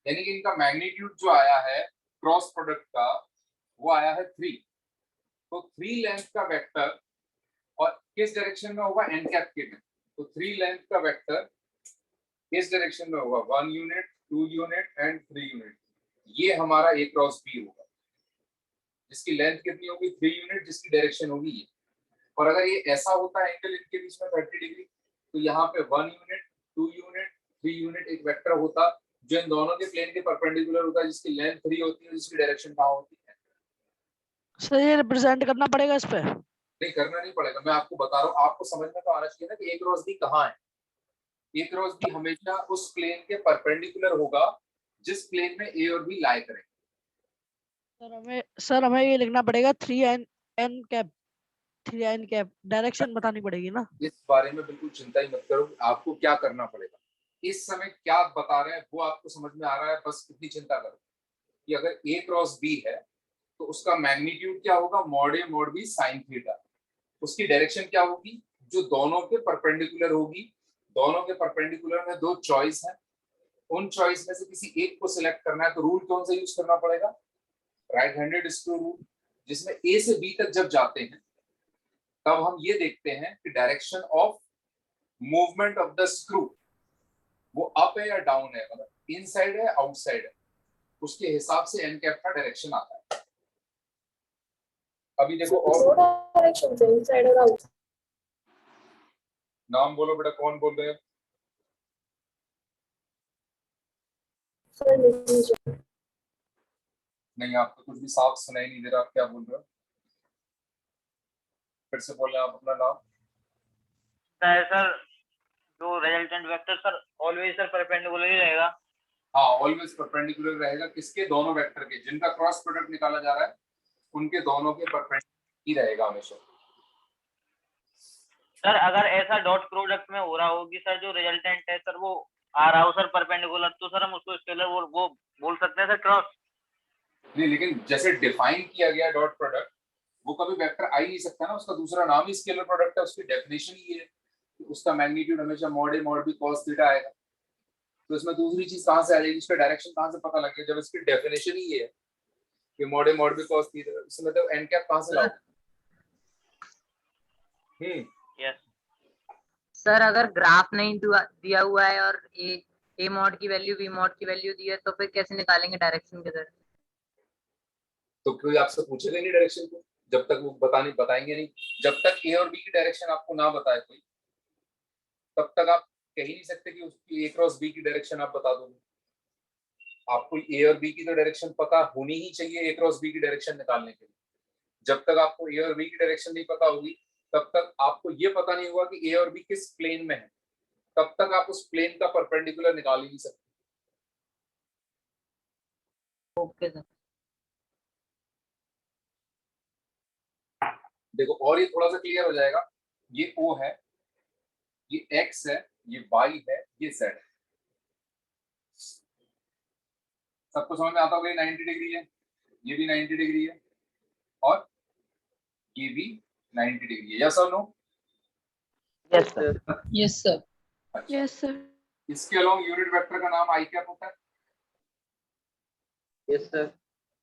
यानी कि इनका मैग्नीट्यूड जो आया है क्रॉस प्रोडक्ट का वो आया है 3। तो 3 लेंथ का वेक्टर और किस डायरेक्शन में होगा, एन कैप के में, तो 3 लेंथ का वेक्टर किस डायरेक्शन में होगा, 1 यूनिट 2 यूनिट एंड 3 यूनिट, ये हमारा ए क्रॉस बी होगा, जिसकी लेंथ कितनी होगी 3 यूनिट, जिसकी डायरेक्शन होगी ये। और अगर ये ऐसा होता है एंगल इनके बीच में 30 डिग्री, तो यहाँ पे 1 यूनिट 2 यूनिट 3 यूनिट एक वेक्टर होता जो इन दोनों के प्लेन के परपेंडिकुलर होता है, जिसकी लेंथ 3 होती है, जिसकी डायरेक्शन कहाँ होती है। सर ये रिप्रेजेंट करना पड़ेगा इस पे? नहीं करना नहीं पड़ेगा, मैं आपको बता रहा हूँ, आपको समझ में तो आना चाहिए ना कि ए क्रॉस बी कहाँ है। ए क्रॉस बी हमेशा उस प्लेन के परपेंडिकुलर होगा जिस प्लेन में ए और बी लाई करें। सर हमें ये लिखना पड़ेगा 3n cap, 3n cap direction बतानी पड़ेगी ना? इस बारे में बिल्कुल चिंता ही मत करो, आपको क्या करना पड़ेगा, इस समय क्या बता रहे हैं वो आपको समझ में आ रहा है, बस इतनी चिंता करो कि अगर ए क्रॉस बी है तो उसका मैग्नीट्यूड क्या होगा, mod A mod B sine theta, उसकी डायरेक्शन क्या होगी, जो दोनों के परपेंडिकुलर होगी। दोनों के परपेंडिकुलर में 2 चॉइस है, उन चॉइस में से किसी एक को सिलेक्ट करना है, तो रूल कौन सा यूज करना पड़ेगा, राइट हैंडेड स्क्रू रूल, जिसमें ए से बी तक जब जाते हैं तब हम ये देखते हैं कि direction of movement of the screw वो अप है या डाउन है, मतलब इनसाइड है आउटसाइड है, उसके हिसाब से एन कैप का डायरेक्शन आता है। अभी देखो और डायरेक्शन से इनसाइड और आउटसाइड। नाम बोलो बेटा, कौन बोल रहे हैं? नहीं, आपको कुछ भी साफ सुनाई नहीं दे रहा, आप क्या बोल रहे हो? फिर से बोल रहे हैं आप अपना नाम। सर जो resultant vector sir always sir perpendicular ही रहेगा। हाँ, ऑलवेज परपेंडिकुलर रहेगा, किसके, दोनों वेक्टर के, जिनका क्रॉस प्रोडक्ट निकाला जा रहा है उनके दोनों के परपेंडिकुलर ही रहेगा हमेशा। सर अगर ऐसा डॉट प्रोडक्ट में हो रहा हो कि सर जो रिजल्टेंट है सर वो आ रहा हो सर परपेंडिकुलर, तो सर हम उसको स्केलर वो बोल सकते हैं सर क्रॉस? नहीं, लेकिन जैसे डिफाइन किया गया डॉट प्रोडक्ट, वो कभी वेक्टर आ ही नहीं सकता ना, उसका दूसरा नाम ही स्केलर प्रोडक्ट है, उसकी डेफिनेशन ही है कि उसका मैग्नीट्यूड हमेशा mod A mod B cos theta आएगा। तो इसमें दूसरी चीज कहाँ से आ जाएगी, उसका डायरेक्शन कहाँ से पता लगेगा, जब इसकी डेफिनेशन ही है कि mod A mod B cos theta, इसमें तो एन कैप कहाँ से लाओगे? यस सर अगर ग्राफ नहीं दिया हुआ है और ए मॉड की वैल्यू बी मॉड की वैल्यू दी है तो फिर कैसे निकालेंगे डायरेक्शन किधर? तो कोई आपसे पूछेगा नहीं डायरेक्शन को, जब तक वो बताएंगे नहीं, जब तक ए और बी की डायरेक्शन आपको ना बताए कोई, तब तक आप कह ही नहीं सकते कि उसकी ए क्रॉस बी की डायरेक्शन आप बता दोगे। आपको ए और बी की तो डायरेक्शन पता होनी ही चाहिए ए क्रॉस बी की डायरेक्शन निकालने के लिए। जब तक आपको ए और बी की डायरेक्शन नहीं पता होगी तब तक आपको ये पता नहीं होगा कि ए और बी किस प्लेन में है, तब तक आप उस प्लेन का परपेंडिकुलर निकाल ही नहीं सकते। Okay sir. देखो और ये थोड़ा सा क्लियर हो जाएगा, ये O है, ये X है, ये Y है, ये Z है। सबको समझ में आता होगा, ये 90 डिग्री है, ये भी 90 डिग्री है और ये भी 90 डिग्री है। यस और no? Yes sir. Yes sir. अच्छा, यस सर। इसके अलोंग यूनिट वेक्टर का नाम आई कैप होता है। Yes sir.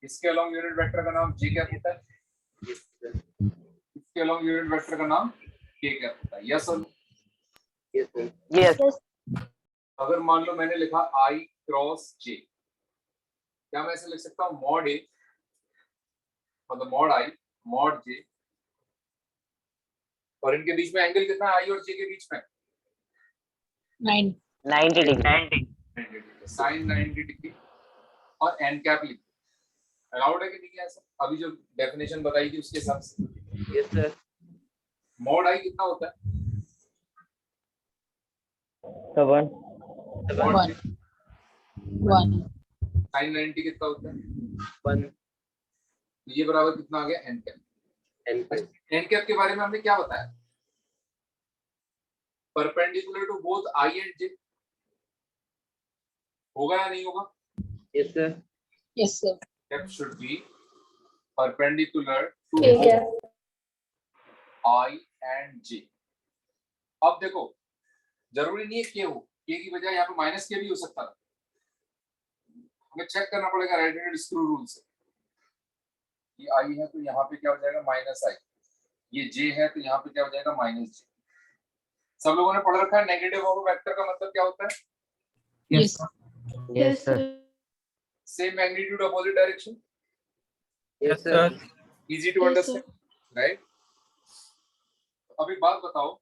इसके अलोंग यूनिट वेक्टर का नाम जे कैप होता है। इसके अलोंग यूनिट वेक्टर का नाम के कैप होता है। यस और नो? Yes sir. यस। अगर मान लो मैंने लिखा I क्रॉस J, क्या मैं ऐसे लिख सकता हूँ मॉड A मतलब मॉड I मॉड J, और इनके बीच में एंगल कितना है I और J के बीच में 90 डिग्री साइन 90 डिग्री और एन कैप लिख अलाउड है कि नहीं है ऐसा? अभी जो डेफिनेशन बताई थी उसके हिसाब से यस सर मॉड आई कितना होता है? वन मॉड वन साइन 90 कितना होता है? वन ये बराबर कितना आ गया एन कैप। एन कैप के बारे में हमने क्या बताया? Perpendicular to both I and J, होगा या नहीं होगा? Yes sir yes sir cap should be perpendicular to ठीक है आई एंड जे। अब देखो जरूरी नहीं है के हो, के की बजाय यहाँ पे माइनस के भी हो सकता है, हमें चेक करना पड़ेगा राइट हैंडेड स्क्रू रूल से। ये आई है तो यहाँ पे क्या हो जाएगा माइनस आई, ये जे है तो यहाँ पे क्या हो जाएगा माइनस जे। सब लोगों ने पढ़ रखा है नेगेटिव ऑफ वेक्टर का मतलब क्या होता है? Yes yes sir same magnitude opposite direction, yes sir easy to understand right. अब एक बात बताओ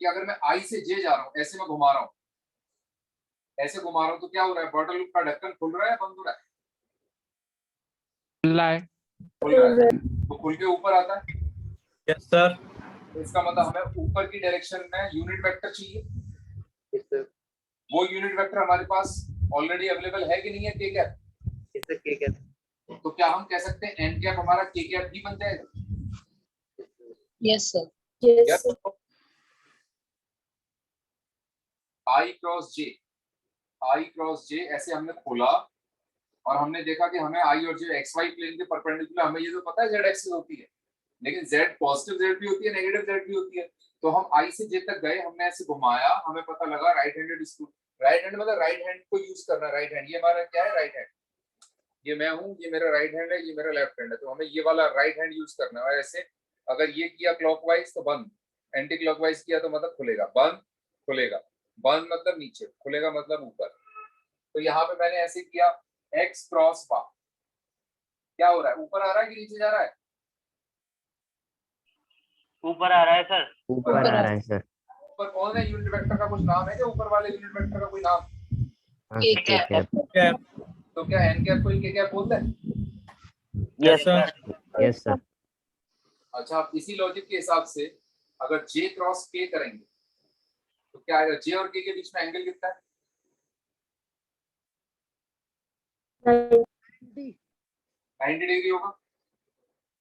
कि अगर मैं आई से जे जा रहा हूँ, ऐसे मैं घुमा रहा हूँ, ऐसे घुमा रहा हूँ तो क्या हो रहा है? बॉटल लूप का ढक्कन खुल रहा है बंद हो रहा है? खुला है। खुल रहा है, तो खुल के ऊपर आता है, यस सर तो इसका मतलब हमें ऊपर की डायरेक्शन में यूनिट वेक्टर चाहिए। वो यूनिट वेक्टर हमारे पास ऑलरेडी अवेलेबल है कि नहीं है? के कैप। तो क्या हम कह सकते हैं एन कैप हमारा के कैप भी बन जाएगा? Yes sir yes I cross J ऐसे हमने खोला और हमने देखा कि हमें आई और जे एक्स वाई प्लेन के परपेंडिकुलर, हमें ये तो पता है जेड एक्सिस होती है, लेकिन जेड पॉजिटिव जेड भी होती है नेगेटिव जेड भी होती है। तो हम आई से जे तक गए, हमने ऐसे घुमाया, हमें पता लगा right handed screw, right hand मतलब राइट हैंड को यूज करना, राइट हैंड ये हमारा क्या है? राइट हैंड, ये मैं हूँ, ये मेरा राइट हैंड है, ये मेरा लेफ्ट हैंड है, तो हमें ये वाला राइट हैंड यूज करना है। और ऐसे अगर ये किया क्लॉकवाइज तो बंद, एंटी क्लॉकवाइज किया तो मतलब खुलेगा, बंद खुलेगा, बंद मतलब नीचे, खुलेगा मतलब ऊपर। तो यहाँ पे मैंने ऐसे किया एक्स क्रॉस वाई, क्या हो रहा है? ऊपर आ रहा है कि नीचे जा रहा है? ऊपर आ रहा है सर। ऊपर आ रहा है सर। ऊपर कौन है? यूनिट वेक्टर का कुछ नाम है क्या? ऊपर वाले यूनिट वेक्टर का कोई नाम? के कैप। तो क्या एन कैप को के कैप बोलते हैं? Yes sir yes sir. अच्छा, आप इसी लॉजिक के हिसाब से अगर जे क्रॉस के करेंगे तो क्या आएगा? जे और के बीच में एंगल कितना है? 90 डिग्री होगा।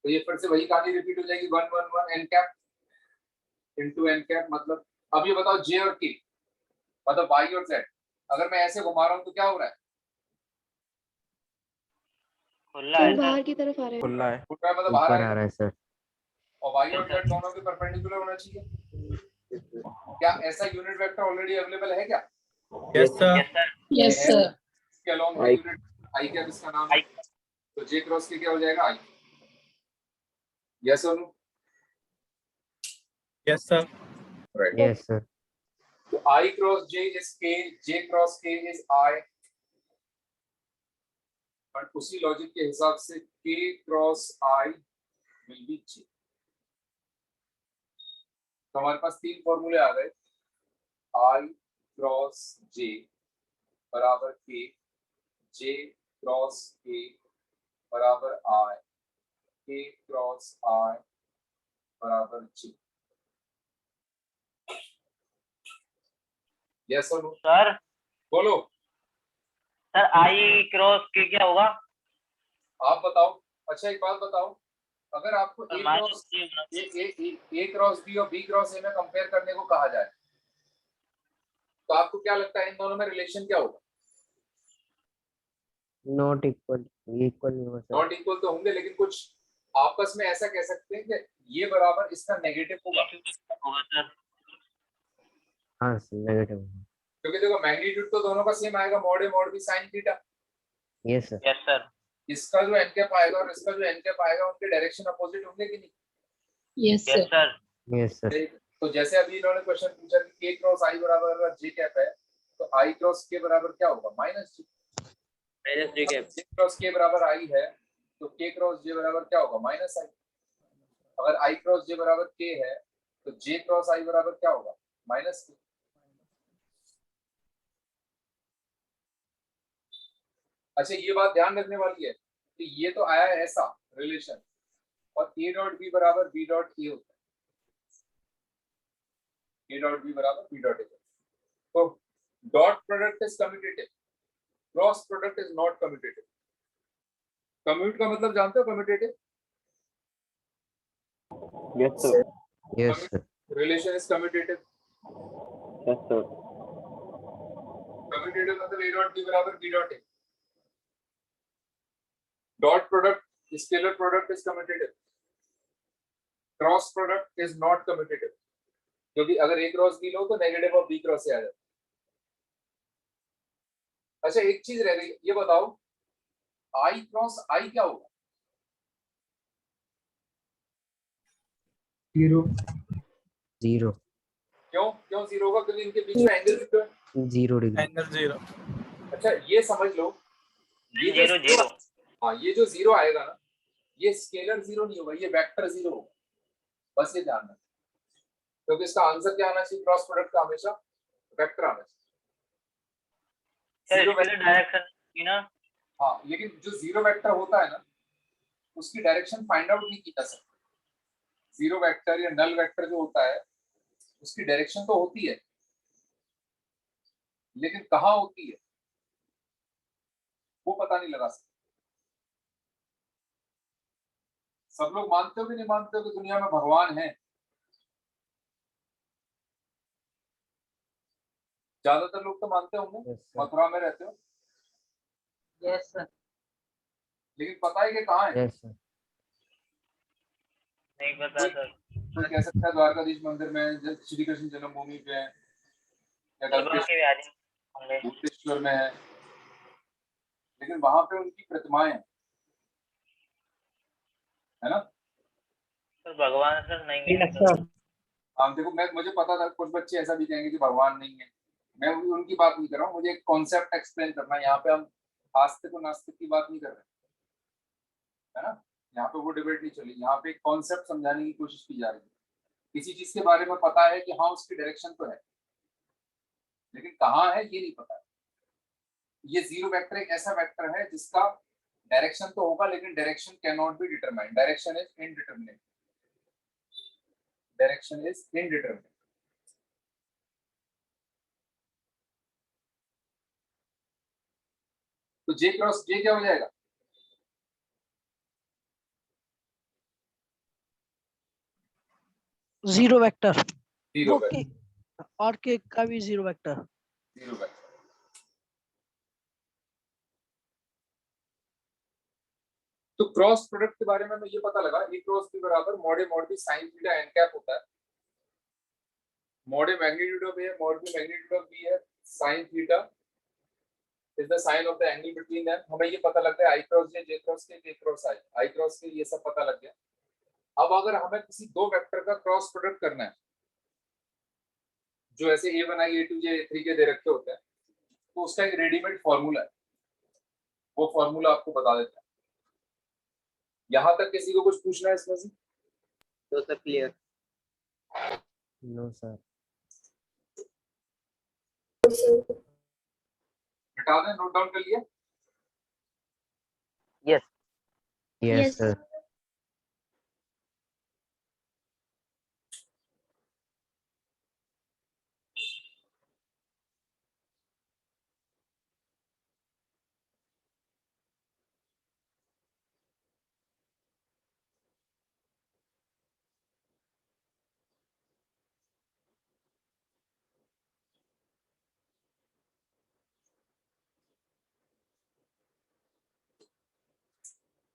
तो ये फिर से वही कहानी रिपीट हो जाएगी, 1 1 1 N cap into N cap. मतलब अब ये बताओ जे और के मतलब वाई और जेड, अगर मैं ऐसे घुमा रहा हूँ तो क्या हो रहा है? खुला है सर। बाहर की तरफ आ रहे हैं खुला है। खुल रहा है मतलब बाहर ऊपर आ आएगा, रहा है सर। और वाई और जेड दोनों के परपेंडिकुलर होना चाहिए। क्या ऐसा यूनिट वेक्टर ऑलरेडी अवेलेबल है क्या? Yes sir yes sir yes sir इसके अलोंग यूनिट आई कैप इसका नाम है, तो जे क्रॉस के क्या हो जाएगा? आई। यस और no? Yes sir right. Yes sir. तो I cross J is K, J cross K is I, और उसी लॉजिक के हिसाब से K cross I will be J। तो हमारे पास तीन फॉर्मूले आ गए, I cross J बराबर K, J cross K बराबर I, K cross I बराबर J। यस और नो? सर बोलो, सर आई क्रॉस के क्या होगा? आप बताओ। अच्छा एक बात बताओ, अगर आपको सर A माइनस cross के होगा। ए क्रॉस बी और बी क्रॉस ए में कंपेयर करने को कहा जाए तो आपको क्या लगता है इन दोनों में रिलेशन क्या होगा? नॉट इक्वल, इक्वल नहीं हो सर। नॉट इक्वल तो होंगे, लेकिन कुछ आपस में ऐसा कह सकते हैं कि ये बराबर इसका नेगेटिव होगा, होगा सर। हाँ सर नेगेटिव। क्योंकि देखो मैग्नीट्यूड तो दोनों का सेम आएगा, mod A mod B sine theta. Yes sir. Yes sir इसका जो एन कैप आएगा और इसका जो एन कैप आएगा उनके डायरेक्शन अपोजिट होंगे कि नहीं? Yes yes sir sir yes sir. तो जैसे अभी इन्होंने क्वेश्चन पूछा कि के क्रॉस आई बराबर अगर जे कैप है तो आई क्रॉस के बराबर क्या होगा, माइनस जी। -j cap. जे क्रॉस के बराबर आई है तो के क्रॉस जे बराबर क्या होगा, माइनस आई। अगर आई क्रॉस जे बराबर के है तो जे क्रॉस आई बराबर क्या होगा, माइनस के। अच्छा ये बात ध्यान रखने वाली है कि ये तो आया है ऐसा रिलेशन, और ए डॉट बी बराबर बी डॉट ए होता है, ए डॉट बी बराबर बी डॉट ए। तो dot product is commutative, cross product is not commutative. Commute का मतलब जानते हो, commutative? Yes sir. Yes, sir. Relation is commutative. Yes sir. Commutative मतलब ए डॉट बी बराबर B dot A. Dot product, scalar product is commutative, cross product is not commutative, क्योंकि अगर ए क्रॉस बी लो तो नेगेटिव ऑफ बी क्रॉस से आ जाता। अच्छा एक चीज रह गई, ये बताओ आई क्रॉस आई क्या होगा? Zero. क्यों क्यों जीरो होगा? क्योंकि इनके बीच में एंगल जीरो है। 0 degree. एंगल 0। अच्छा ये समझ लो, ये जो 0 हाँ ये जो जीरो आएगा ना, ये स्केलर जीरो नहीं होगा, ये वेक्टर जीरो होगा। बस ये ध्यान रखना, क्योंकि इसका आंसर क्या आना चाहिए, क्रॉस प्रोडक्ट का हमेशा वेक्टर आना चाहिए। सर जीरो इसके डायरेक्शन की ना। हाँ, लेकिन जो जीरो वेक्टर होता है ना, उसकी डायरेक्शन फाइंड आउट नहीं की जा सकती। जीरो वेक्टर या नल वेक्टर जो होता है उसकी डायरेक्शन तो होती है, लेकिन कहाँ होती है वो पता नहीं लगा सकते। सब लोग मानते हो कि नहीं मानते हो कि दुनिया में भगवान है? ज्यादातर लोग तो मानते होंगे, Yes, sir. मथुरा में रहते हो, यस सर। लेकिन पता है कि कहाँ है? Yes, sir. नहीं पता सर। कोई कह सकता है द्वारकाधीश मंदिर में, श्री कृष्ण जन्मभूमि पे है, या गुप्तेश्वर में है, लेकिन वहां पे उनकी प्रतिमाएं हैं, है ना? सर भगवान सर नहीं है सर। हाँ देखो, मुझे पता था कुछ बच्चे ऐसा भी कहेंगे कि भगवान नहीं है। मैं उनकी बात नहीं कर रहा हूँ, मुझे एक कॉन्सेप्ट एक्सप्लेन करना है। यहाँ पे हम आस्तिक और नास्तिक की बात नहीं कर रहे, है ना? यहाँ पे वो डिबेट नहीं चली, यहाँ पे एक कॉन्सेप्ट समझाने की कोशिश की जा रही है। किसी चीज के बारे में पता है कि हाँ उसकी डायरेक्शन तो है, लेकिन कहाँ है ये नहीं पता है। ये जीरो वेक्टर एक ऐसा वेक्टर है जिसका डायरेक्शन तो होगा, लेकिन direction can not be determined. Direction is indeterminate, direction is indeterminate. तो जे क्रॉस जे क्या हो जाएगा? Zero vector. जीरो वो वेक्टर, के और के का भी जीरो वेक्टर। Zero vector. तो क्रॉस प्रोडक्ट के बारे में हमें ये पता लगा, ए क्रॉस बी बराबर mod A mod B sine theta N cap होता है। Mod A magnitude of A mod B magnitude of B है, sine theta is the sine of the angle between them. हमें ये पता लग गया I cross J cross K cross I cross K, ये सब पता लग गया। अब अगर हमें किसी दो वेक्टर का क्रॉस प्रोडक्ट करना है, जो ऐसे a1i a2j a3 के दे रखे होते हैं, तो उसका एक रेडीमेड फॉर्मूला है, वो फॉर्मूला आपको बता देते हैं। यहां तक किसी को कुछ पूछना है इसमें से? तो सर क्लियर। No, sir. हटा दें, नोट डाउन कर लिया? यस। Yes, sir.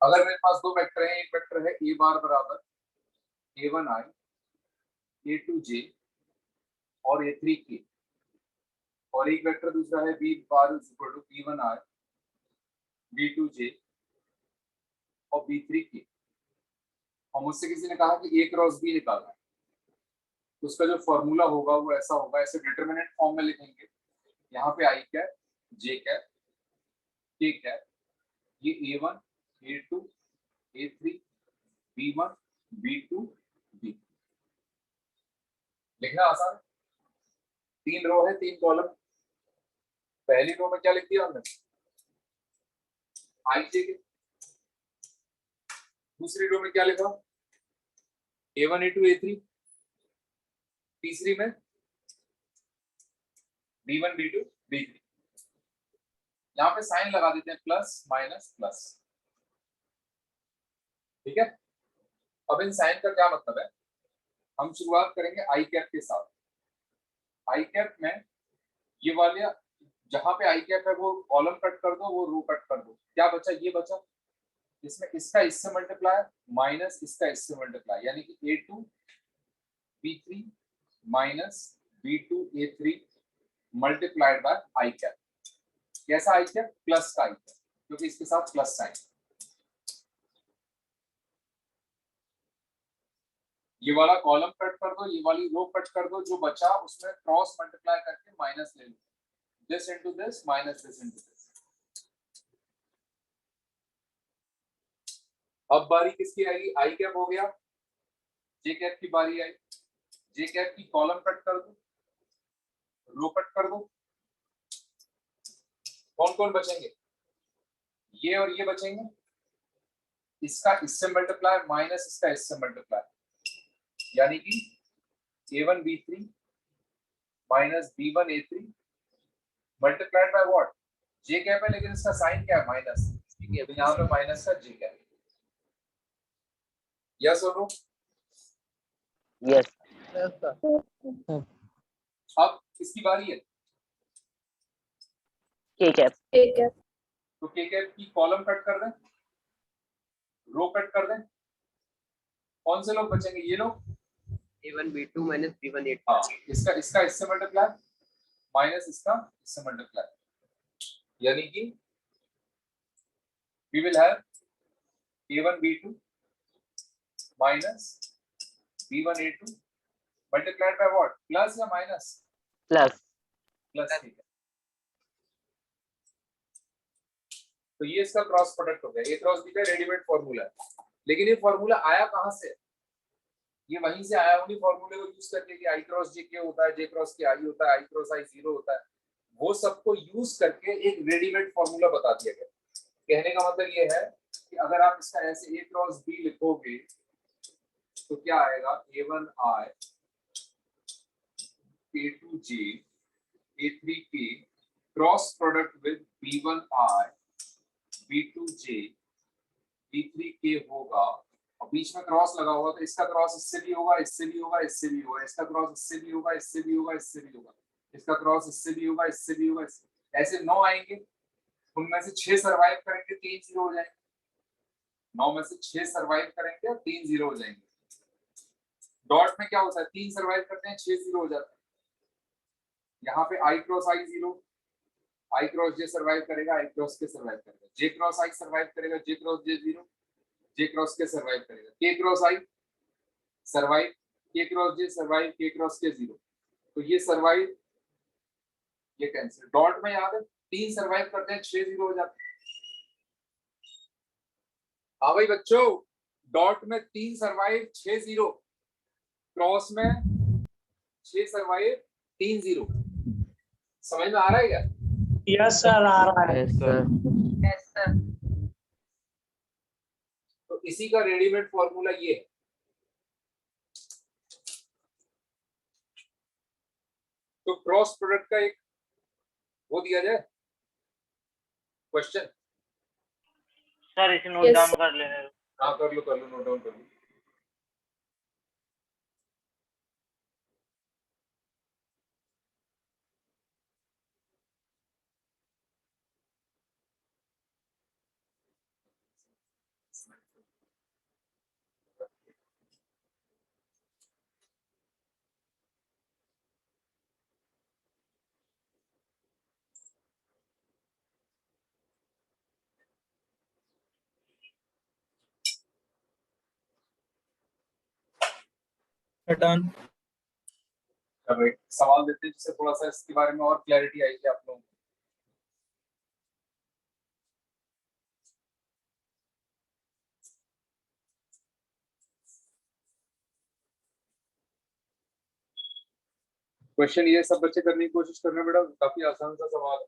अगर मेरे पास दो वेक्टर हैं, एक वेक्टर है a बार बराबर a1i a2j और a3k, और एक वेक्टर दूसरा है b bar equal to b1i b2j और b3k, और मुझसे किसी ने कहा कि a क्रॉस b निकालना है, तो उसका जो फॉर्मूला होगा वो ऐसा होगा, ऐसे डिटरमिनेंट फॉर्म में लिखेंगे यहाँ पे आई कैप, जे कैप, के कैप, ये A1, A2, A3, B1, B2, B। लिखना आसान है। 3 रो है, 3 कॉलम। पहली रो में क्या लिख दिया हमने? आई जे के। दूसरी रो में क्या लिखा? A1, A2, A3। तीसरी में B1, B2, B3। यहाँ पे साइन लगा देते हैं, प्लस माइनस प्लस। ठीक है, अब इन साइन का क्या मतलब है? हम शुरुआत करेंगे आई कैप के साथ। आई कैप में ये वाले, जहां पे आई कैप है वो कॉलम कट कर दो, वो रो कट कर दो। क्या बचा? ये बचा। इसमें इसका इससे मल्टीप्लाई माइनस इसका इससे मल्टीप्लाई, यानी कि A2 B3 minus B2 A3 multiplied by I cap. कैसा आई कैप? प्लस का आई कैप, क्योंकि इसके साथ प्लस साइन। ये वाला कॉलम कट कर दो, ये वाली रो कट कर दो, जो बचा उसमें क्रॉस मल्टीप्लाई करके माइनस ले लो। This into this minus this into this. अब बारी किसकी आएगी? आई कैप हो गया, जे कैप की बारी आई। जे कैप की कॉलम कट कर दो, रो कट कर दो। कौन कौन बचेंगे? ये और ये बचेंगे। इसका इससे मल्टीप्लाई माइनस इसका इससे मल्टीप्लाई, यानी कि A1 B3 minus B1 A3 multiplied by what? J cap है, लेकिन इसका साइन क्या है? माइनस। ठीक है, तो यहाँ पे माइनस का जे कैप। यस और नो? यस। अब किसकी बारी है? के कैप। तो के कैप की कॉलम कट कर दें, रो कट कर दें। कौन से लोग बचेंगे? ये लोग A1 B2 minus B1 A2। हाँ, इसका इससे मल्टीप्लाई माइनस इसका इससे मल्टीप्लाई, यानी कि we will have A1 B2 minus B1 A2 multiplied by what? Plus या माइनस? प्लस। प्लस। ठीक है, तो ये इसका क्रॉस प्रोडक्ट हो गया। ए क्रॉस बी का रेडीमेड फॉर्मूला है, लेकिन ये फॉर्मूला आया कहां से? ये वहीं से आया, उन्हीं फॉर्मूले को यूज करके कि आई क्रॉस जे के होता है, जे क्रॉस के आई होता है, आई क्रॉस आई 0 होता है। वो सबको यूज करके एक रेडीमेड फॉर्मूला बता दिया गया। कहने का मतलब ये है कि अगर आप इसका ऐसे ए क्रॉस बी लिखोगे तो क्या आएगा? A1 I A2 J A3 K cross product with B1 I B2 J B3 K होगा, और बीच में क्रॉस लगा होगा, तो इसका क्रॉस इससे भी होगा, इससे भी होगा, इससे भी होगा, इसका क्रॉस इससे भी होगा, इससे भी होगा, इससे भी होगा, इसका क्रॉस इससे भी होगा, इससे भी होगा। ऐसे 9 आएंगे, उनमें से 6 सर्वाइव करेंगे, 3 0 हो जाएंगे। 9 में से 6 सर्वाइव करेंगे और 3 0 हो जाएंगे। डॉट में क्या होता है? 3 सर्वाइव करते हैं, 6 0 हो जाता है। यहाँ पे आई क्रॉस आई 0, आई क्रॉस जे सर्वाइव करेगा, आई क्रॉस के सर्वाइव करेगा, जे क्रॉस आई सर्वाइव करेगा, जे क्रॉस जे 0, जे क्रॉस के सर्वाइव करेगा, के क्रॉस आई सर्वाइव, के क्रॉस जे सर्वाइव, के क्रॉस के 0। तो ये सर्वाइव, ये कैंसिल। डॉट में याद है 3 सर्वाइव करते हैं, 6 0 हो जाते हैं। हाँ भाई बच्चों, डॉट में 3 सर्वाइव 6 0, क्रॉस में 6 सर्वाइव 3 0। समझ में आ रहा है क्या? यस सर, आ रहा है। Yes, sir. Yes sir. तो इसी का रेडीमेड फॉर्मूला ये है। तो क्रॉस प्रोडक्ट का एक वो दिया जाए क्वेश्चन। सर इसे नोट Yes, डाउन sir. कर लेने दो। हाँ कर लो, नोट डाउन कर लो। डन। करेक्ट। सवाल देते हैं जिससे थोड़ा सा इसके बारे में और क्लैरिटी आएगी आप लोगों को। क्वेश्चन ये सब बच्चे करने की कोशिश कर रहे हैं बेटा, काफी आसान सा सवाल है।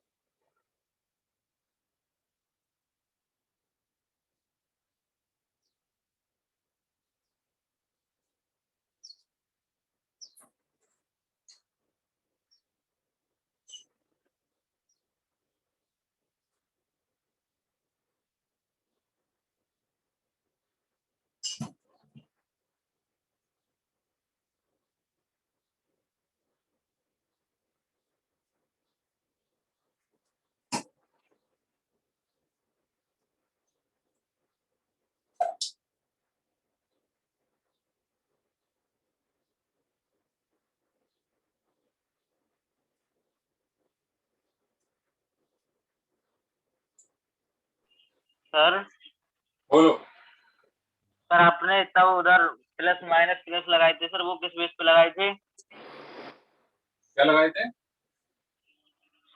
सर बोलो। सर आपने तब उधर प्लस माइनस प्लस लगाए थे सर, वो किस बेस पे लगाए थे? क्या लगाए थे?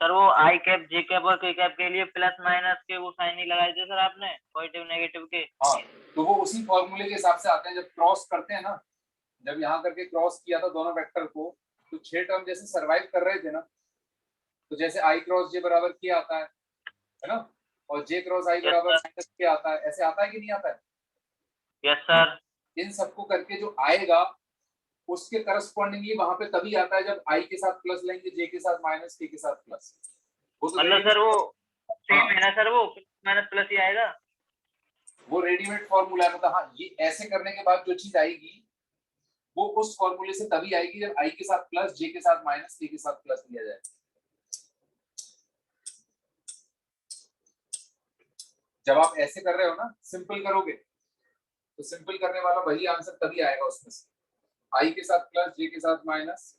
सर वो आई कैप जे कैप और के कैप के लिए प्लस माइनस के वो साइन नहीं लगाए थे सर आपने, पॉजिटिव नेगेटिव के? हाँ, तो वो उसी फॉर्मूले के हिसाब से आते हैं जब क्रॉस करते हैं ना। जब यहाँ करके क्रॉस किया था दोनों वेक्टर को, तो 6 टर्म जैसे सरवाइव कर रहे थे ना, तो जैसे आई क्रॉस जे बराबर के आता है ना, और जे क्रॉस आई बराबर माइनस के आता है, ऐसे आता है कि नहीं आता है? Yes sir. इन सबको करके जो आएगा उसके करस्पॉन्डिंगली वहां पे तभी आता है जब आई के साथ प्लस लेंगे, जे के साथ माइनस, के साथ प्लस। वो तो मतलब सर वो सेम है ना सर, वो माइनस प्लस ही आएगा? वो रेडीमेड फॉर्मूला है। मतलब हाँ, ये ऐसे करने के बाद जो चीज आएगी वो उस फॉर्मूले से तभी आएगी जब आई के साथ प्लस, जे के साथ माइनस, के साथ प्लस लिया जाए। जब आप ऐसे कर रहे हो ना, सिंपल करोगे, तो सिंपल करने वाला वही आंसर तभी आएगा उसमें से, आई के साथ प्लस, जे के साथ माइनस।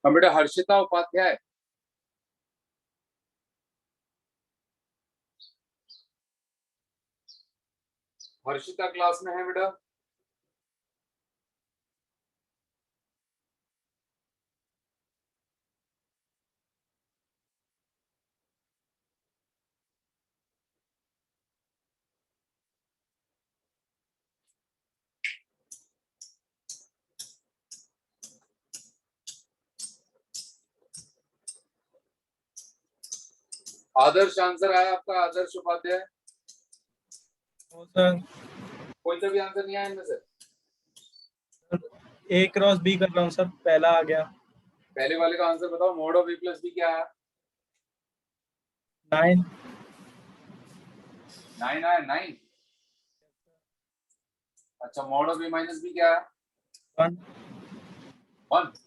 हाँ बेटा, हर्षिता उपाध्याय। हर्षिता क्लास में है बेटा? आदर्श आंसर आया आपका, आदर्श उपाध्याय? तो सर कोई सा भी आंसर नहीं आया इनमें से? ए क्रॉस बी कर रहा हूँ सर, पहला आ गया। पहले वाले का आंसर बताओ, mod of A plus B क्या आया? 9। 9 आया, 9। अच्छा, mod of A minus B क्या आया? 1। 1।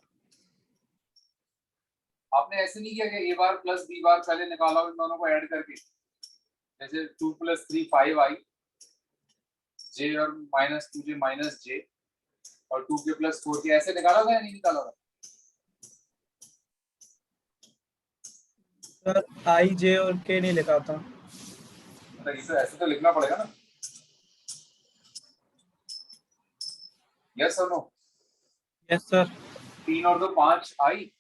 आपने ऐसे नहीं किया कि ए बार प्लस बी बार पहले निकाला, इन दोनों को ऐड करके, जैसे 2 + 3 5 आई, जे और -2 जे -जे और 2 के + 4 के, ऐसे निकाला था या नहीं निकाला था? सर आई जे और के नहीं लिखा था। मतलब इसे ऐसे तो लिखना पड़ेगा ना। यस और नो? Yes sir. 3 और 2 5 आई,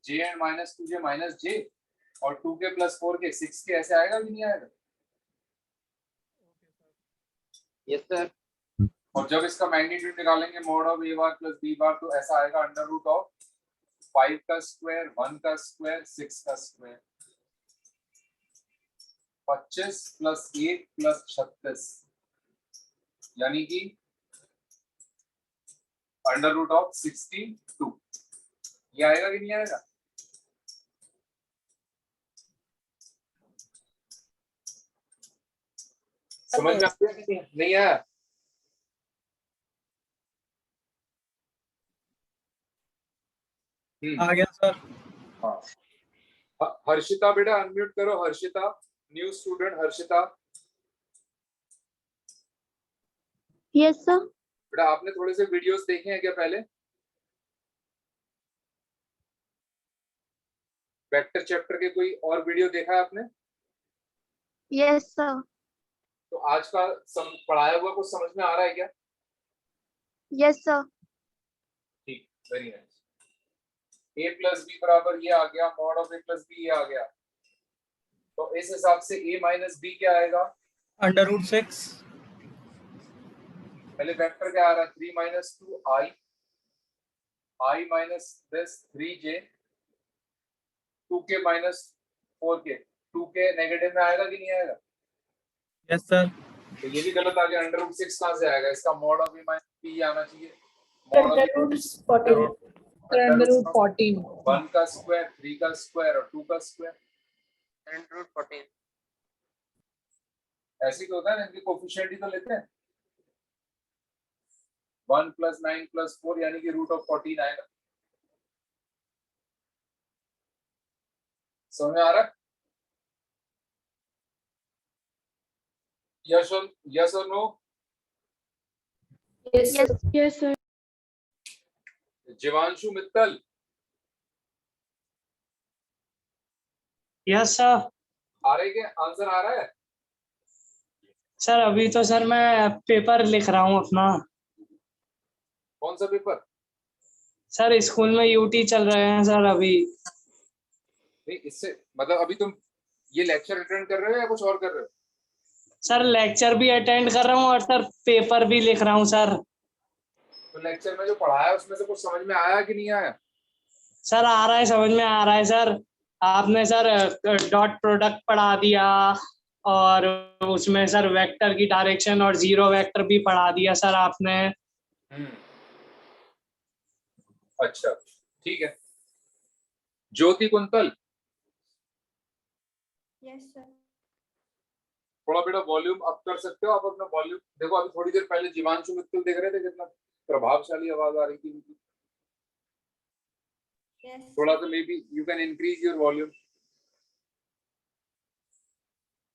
जे एंड -2 जे -जे और 2 के + 4 के 6 के, ऐसे आएगा कि नहीं आएगा? Yes sir. और जब इसका मैग्नीट्यूड निकालेंगे mod of A bar plus B bar, तो ऐसा आएगा √5 का स्क्वायर, 1 का स्क्वायर, 6 का स्क्वायर, 25 + 1 + 36, यानी कि √62। ये आएगा कि नहीं आएगा? समझ में आ गया कि नहीं आया? आ गया सर। हाँ, हर्षिता बेटा अनम्यूट करो, Harshita, new student Harshita. Yes sir. बेटा आपने थोड़े से वीडियोस देखे हैं क्या पहले? वेक्टर चैप्टर के कोई और वीडियो देखा है आपने? Yes sir. तो आज का पढ़ाया हुआ कुछ समझ में आ रहा है क्या? Yes sir. ठीक, वेरी नाइस। a + b बराबर ये आ गया, मॉड ऑफ a + b ये आ गया। तो इस हिसाब से a - b क्या आएगा? √6। पहले वेक्टर क्या आ रहा है? 3 - 2 i -this 3j, 2k - 4k, 2k negative में आएगा कि नहीं आएगा? Yes sir. तो ये भी गलत आ गया, √6 कहां से आएगा? इसका मॉड ऑफ a - b आना चाहिए। मॉड ऑफ √14 √14 1 का स्क्वायर, 3 का स्क्वायर और 2 का स्क्वायर, √14। ऐसे ही होता है ना, इनके कोफिशिएंट ही तो लेते हैं। 1 + 9 + 4 यानी कि √14 आएगा। समझ में आ रहा है? यस और no? Yes sir. Jeevanshu Mittal, yes sir. आ रहे के आंसर आ रहा है? सर अभी तो सर मैं पेपर लिख रहा हूँ अपना। कौन सा पेपर? सर स्कूल में यूटी चल रहे हैं सर अभी। नहीं, इससे मतलब अभी तुम ये लेक्चर अटेंड कर रहे हो या कुछ और कर रहे हो? सर लेक्चर भी अटेंड कर रहा हूँ और सर पेपर भी लिख रहा हूँ सर। तो लेक्चर में जो पढ़ाया उसमें से कुछ समझ में आया कि नहीं आया? सर आ रहा है, समझ में आ रहा है सर। आपने सर डॉट प्रोडक्ट पढ़ा दिया और उसमें सर वेक्टर की डायरेक्शन और जीरो वेक्टर भी पढ़ा दिया सर आपने। अच्छा ठीक है। ज्योति कुंतल, यस सर। थोड़ा बेटा वॉल्यूम अप कर सकते हो आप अपना वॉल्यूम? देखो अभी थोड़ी देर पहले जीवांशु मित्तल देख रहे थे, कितना प्रभावशाली आवाज आ रही थी उनकी। थोड़ा तो may be you can increase your volume.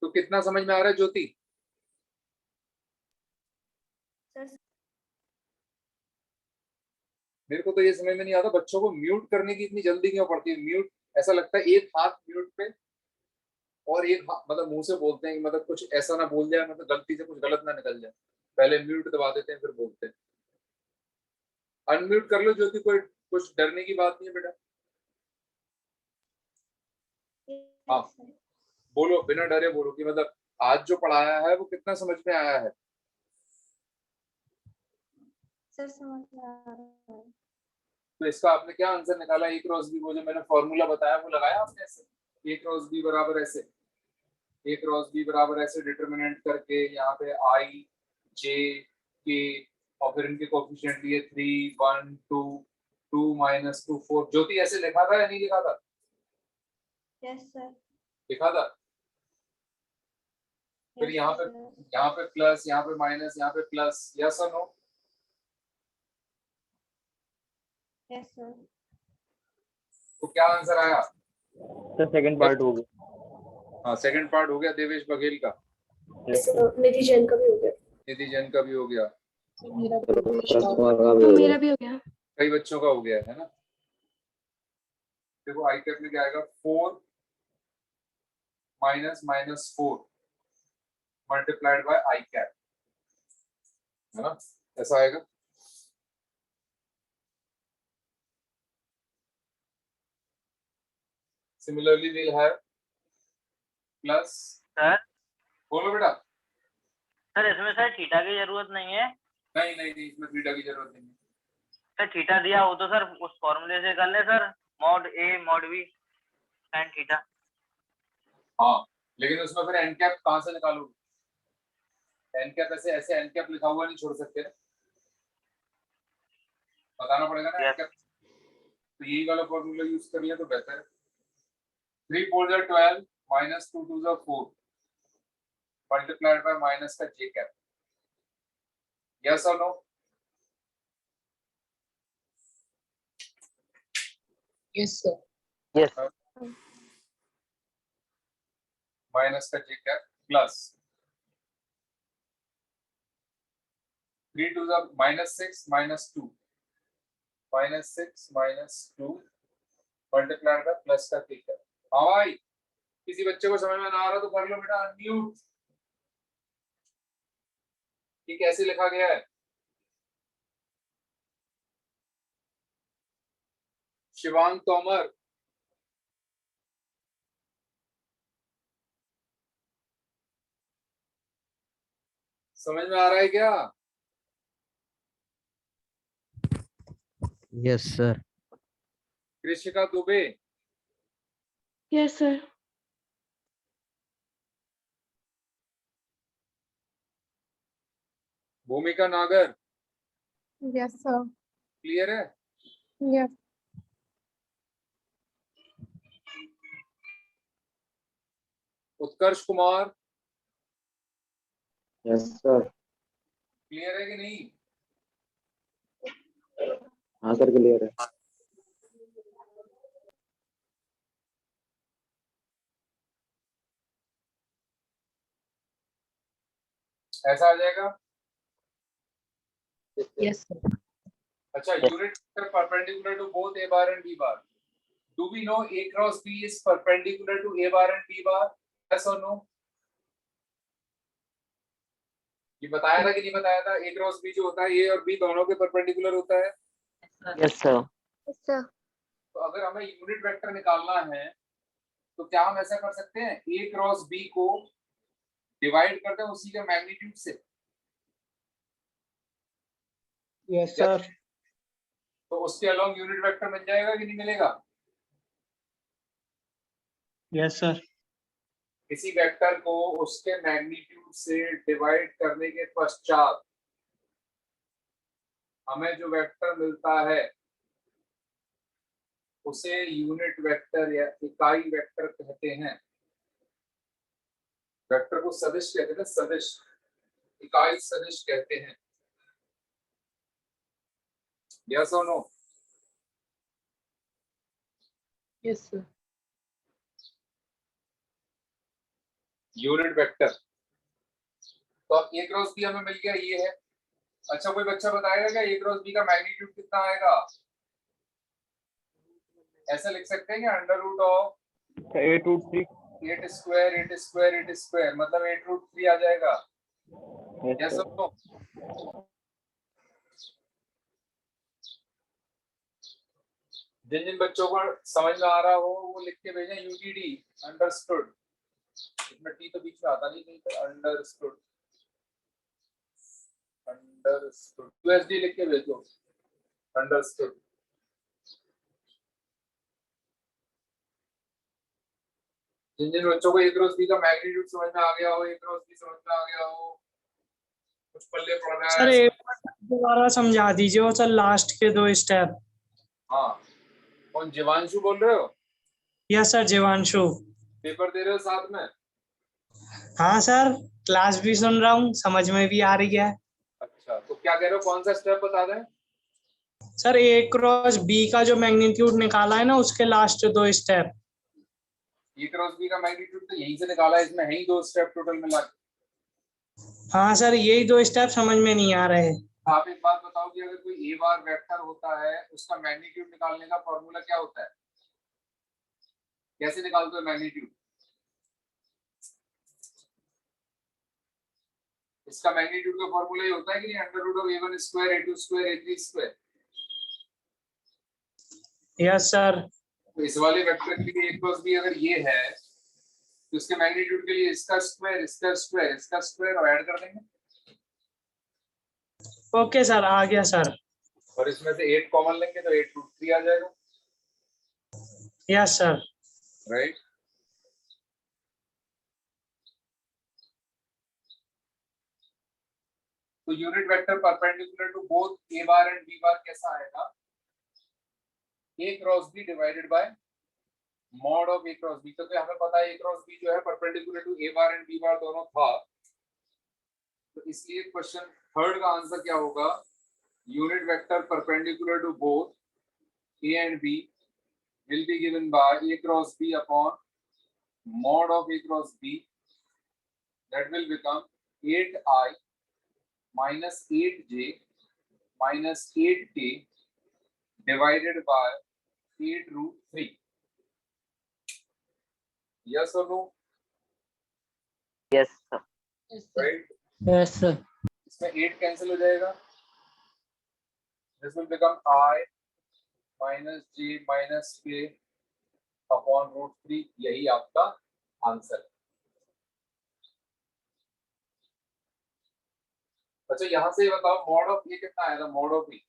तो कितना समझ में आ रहा है ज्योति? मेरे को तो ये समझ में नहीं आता बच्चों को म्यूट करने की इतनी जल्दी क्यों पड़ती है। म्यूट ऐसा लगता है एक हाथ म्यूट पे और एक हाथ मतलब मुंह से बोलते हैं कि मतलब कुछ ऐसा ना बोल जाए, मतलब गलती से कुछ गलत ना निकल जाए, पहले म्यूट दबा देते हैं फिर बोलते हैं। अनम्यूट कर लो ज्योति, कोई कुछ डरने की बात नहीं है बेटा। हाँ बोलो, बिना डरे बोलो कि मतलब आज जो पढ़ाया है वो कितना समझ में आया है। सर समझ में आ रहा है। तो इसका आपने क्या आंसर निकाला? ए क्रॉस बी, वो जो मैंने फॉर्मूला बताया वो लगाया आपने ऐसे, ए क्रॉस बी बराबर ऐसे, ए क्रॉस बी बराबर ऐसे डिटरमिनेंट करके यहाँ पे आई जे के और फिर इनके कोफिशिएंट लिए 3 1 2 2 -2 4। ज्योति ऐसे लिखा था या नहीं लिखा था? Yes sir. लिखा था। फिर यहाँ पे प्लस, यहाँ पे माइनस, यहाँ पे प्लस, यस और नो? Yes sir. तो क्या आंसर आया? सर सेकंड पार्ट हो गया। हाँ सेकंड पार्ट हो गया देवेश बघेल का, निधि जैन का भी हो गया। निधि जैन का भी हो गया, मेरा मेरा भी हो गया। कई बच्चों का हो गया है ना। देखो आई कैप में क्या आएगा, 4 -4 मल्टीप्लाइड बाय आई कैप, है ना, ऐसा आएगा। Similarly we'll have plus, sir बोलो बेटा। सर इसमें सर थीटा की जरूरत नहीं है। नहीं नहीं नहीं, इसमें थीटा की जरूरत नहीं है। सर थीटा दिया हो तो सर उस फॉर्मूले से कर ले sir, mod A mod B sine theta. हाँ लेकिन उसमें फिर एन कैप कहाँ से निकालोगे? एन कैप ऐसे ऐसे एन कैप लिखा हुआ नहीं छोड़ सकते, बताना पड़ेगा ना एन कैप। तो यही वाला फॉर्मूला यूज कर लिया तो बेहतर है। 3 4 12 -2 2 4 मल्टीप्लाइड बाय माइनस का जे कैप, यस और no? Yes sir. Yes minus का J cap plus 3 2 -6 -2 -6 -2 multiplied by plus का जे कैप। हाँ भाई, किसी बच्चे को समझ में ना आ रहा तो कर लो बेटा अनम्यूट। ये कैसे लिखा गया है? शिवांग तोमर, समझ में आ रहा है क्या? Yes, sir. कृषिका Dubey, yes sir. भूमिका नागर, यस सर। क्लियर है? यस। उत्कर्ष कुमार, यस सर। क्लियर है कि नहीं? हाँ सर क्लियर है। ऐसा आ जाएगा। Yes sir. अच्छा, unit perpendicular to both a bar and b bar. Do we know a cross b is perpendicular to a bar and b bar? Yes or no? ये बताया था कि नहीं बताया था? a cross b जो होता है a और b दोनों के परपेंडिकुलर होता है। Yes sir. Yes sir. तो अगर हमें यूनिट वेक्टर निकालना है तो क्या हम ऐसा कर सकते हैं, a क्रॉस b को डिवाइड कर दें उसी के मैग्नीट्यूड से? Yes sir. तो उसके अलोंग यूनिट वेक्टर मिल जाएगा कि नहीं मिलेगा? Yes sir. किसी वेक्टर को उसके मैग्नीट्यूड से डिवाइड करने के पश्चात हमें जो वेक्टर मिलता है उसे यूनिट वेक्टर या इकाई वेक्टर कहते हैं। वेक्टर को सदिश कहते हैं, सदिश, इकाई सदिश कहते हैं। यस और no? Yes sir. Unit vector. तो अब a क्रॉस b हमें मिल गया, ये है अच्छा कोई बच्चा बताएगा क्या ए क्रॉस बी का मैग्नीट्यूड कितना आएगा? ऐसा लिख सकते हैं कि under root of 8√3 8 square 8 square 8 square मतलब 8√3 आ जाएगा। yes yes sir. नो? जिन जिन बच्चों को समझ में आ रहा हो वो लिख के भेजें यूटीडी अंडरस्टूड। इसमें टी तो बीच में आता नहीं तो अंडरस्टूड अंडरस्टूड यूएसडी लिख के भेजो अंडरस्टूड। जिन जिन बच्चों को ए क्रॉस बी का मैग्नीट्यूड समझ में आ गया हो, ए क्रॉस बी समझ में आ गया हो, कुछ पल्ले पड़ना सर है। एक बार दोबारा समझा दीजिए वो सर लास्ट के 2 स्टेप। हाँ कौन जीवांशु बोल रहे हो? Yes sir Jeevanshu. पेपर दे रहे हो साथ में? हाँ सर क्लास भी सुन रहा हूँ, समझ में भी आ रही है। अच्छा तो क्या कह रहे हो, कौन सा स्टेप बता दें? सर ए क्रॉस बी का जो मैग्नीट्यूड निकाला है ना उसके लास्ट 2 स्टेप। ए क्रॉस बी का मैग्नीट्यूड तो यहीं से निकाला है, इसमें है ही 2 स्टेप टोटल मिला के। हाँ सर यही 2 स्टेप समझ में नहीं आ रहे। आप एक बात बताओ कि अगर कोई ए बार वेक्टर होता है उसका मैग्नीट्यूड निकालने का फॉर्मूला क्या होता है? कैसे निकालते हो मैग्नीट्यूड? इसका मैग्नीट्यूड का फॉर्मूला ये होता है कि under root of a1 square a2 square a3 square. Yes sir. तो इस वाले वेक्टर के लिए a क्रॉस b अगर ये है तो इसके मैग्नीट्यूड के लिए इसका स्क्वायर इसका स्क्वायर इसका स्क्वायर और ऐड कर देंगे। ओके सर आ गया सर। और इसमें से 8 कॉमन लेंगे तो 8√3 आ जाएगा। Yes sir. राइट। तो unit vector perpendicular to both a bar and b bar कैसा आएगा? a cross b divided by mod of a cross b। तो हमें पता है a क्रॉस b जो है perpendicular to a bar and b bar दोनों था, तो इसलिए क्वेश्चन थर्ड का आंसर क्या होगा? Unit vector perpendicular to both a and b will be given by a cross b upon mod of a cross b, that will become 8i minus 8j minus 8k divided by 8√3. Yes or no? Yes sir. Right? Yes sir. इसमें 8 कैंसिल हो जाएगा। This will become I minus j minus k upon √3। यही आपका आंसर है। अच्छा यहां से बताओ मॉड ऑफ ए कितना आएगा? Mod of A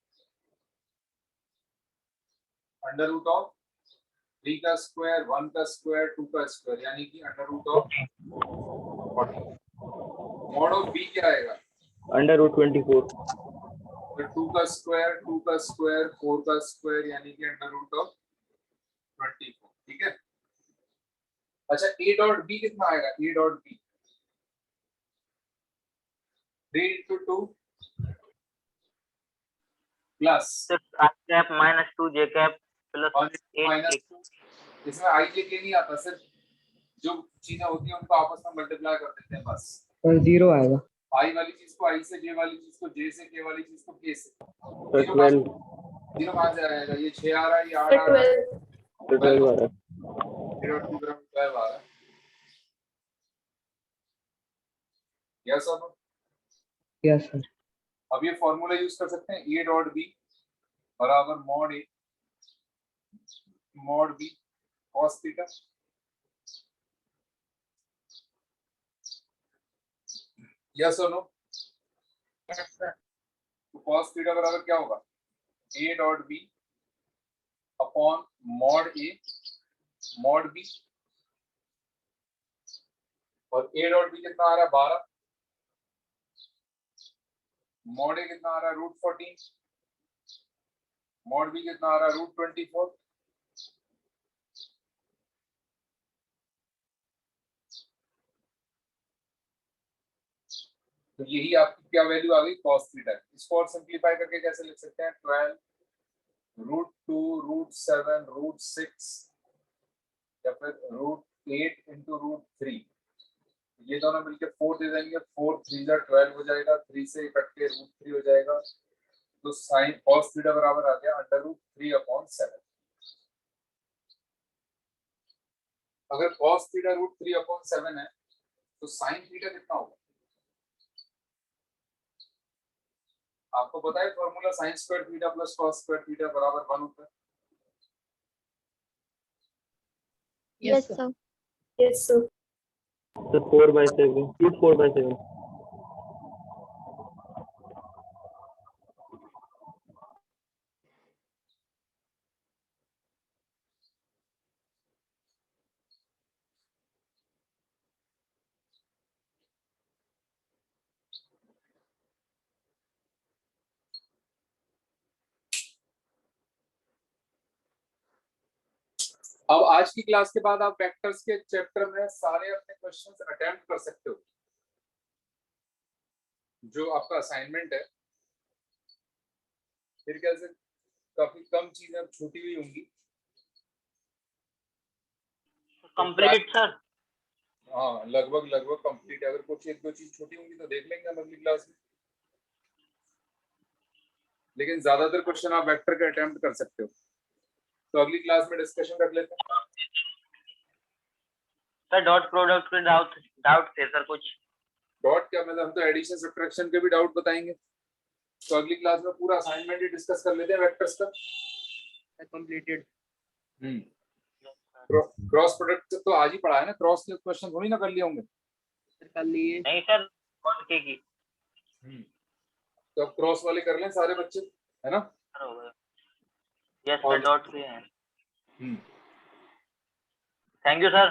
under root of 3 का स्क्वायर 1 का स्क्वायर 2 का स्क्वायर यानी कि under root of 40। Mod of B क्या आएगा? √24 फिर 2 का स्क्वायर 2 का स्क्वायर 4 का स्क्वायर यानी कि अंडर रूट ऑफ 24। ठीक है। अच्छा ए डॉट बी कितना आएगा? A dot B 3 into 2 plus 6i cap minus 2j cap plus 8k। Minus 2। इसमें आई जे के नहीं आता, सिर्फ जो चीजें होती हैं उनको आपस में मल्टीप्लाई कर देते हैं बस। 0 आएगा। आई वाली चीज को आई से, जे वाली चीज को जे से, के वाली चीज को के से। तो 12 जीरो कहां से आएगा? ये 6 आ रहा है, ये 8 आ रहा है, 12 आ रहा है। 12 आ रहा है। यस और नो? Yes sir. अब ये फॉर्मूला यूज कर सकते हैं ए डॉट बी बराबर mod A mod B cos theta. Yes और नो? Yes sir. तो कॉस थीटा बराबर क्या होगा? A dot B upon mod A mod B. और ए डॉट बी कितना आ रहा है? 12। मॉड ए कितना आ रहा है? √14। मॉड बी कितना आ रहा है? √24। तो यही आपकी क्या वैल्यू आ गई? cos theta. इसको और सिंपलीफाई करके कैसे लिख सकते हैं? 12 √2 √7 √6 या फिर √8 into √3 ये दोनों मिलके 4 दे देंगे, 4 3 जा 12 हो जाएगा, 3 से कट के √3 हो जाएगा, तो साइन cos थीटा बराबर आ गया √3/7। अगर cos थीटा √3/7 है तो साइन थीटा कितना होगा? आपको पता है formula sin square theta plus cos square theta बराबर 1 होता है। Yes, sir. Yes, sir. Sir 4/7 √4/7 अब आज की क्लास के बाद आप वेक्टर्स के चैप्टर में सारे अपने क्वेश्चंस अटेम्प्ट कर सकते हो। जो आपका असाइनमेंट है, फिर कैसे काफी कम चीजें अब छूटी हुई होंगी। Complete sir. हाँ, लगभग कंप्लीट है। अगर कुछ एक दो चीज छोटी होंगी तो देख लेंगे हम अगली क्लास में, लेकिन ज्यादातर क्वेश्चन आप वेक्टर के अटेम्प्ट कर सकते हो। तो अगली क्लास में डिस्कशन रख लेते हैं। सर डॉट प्रोडक्ट के डाउट थे सर कुछ। डॉट क्या, मतलब हम तो एडिशन सब्ट्रैक्शन के भी डाउट बताएंगे। तो अगली क्लास में पूरा असाइनमेंट ही डिस्कस कर लेते हैं वेक्टर्स का। कंप्लीटेड। क्रॉस प्रोडक्ट तो आज ही पढ़ा है ना, क्रॉस के क्वेश्चन थोड़ी ना कर लिए होंगे। कर लिए। नहीं सर डॉट के की। तो अब क्रॉस वाले कर लें सारे बच्चे, है ना? यस सर डॉट के हैं। Thank you sir.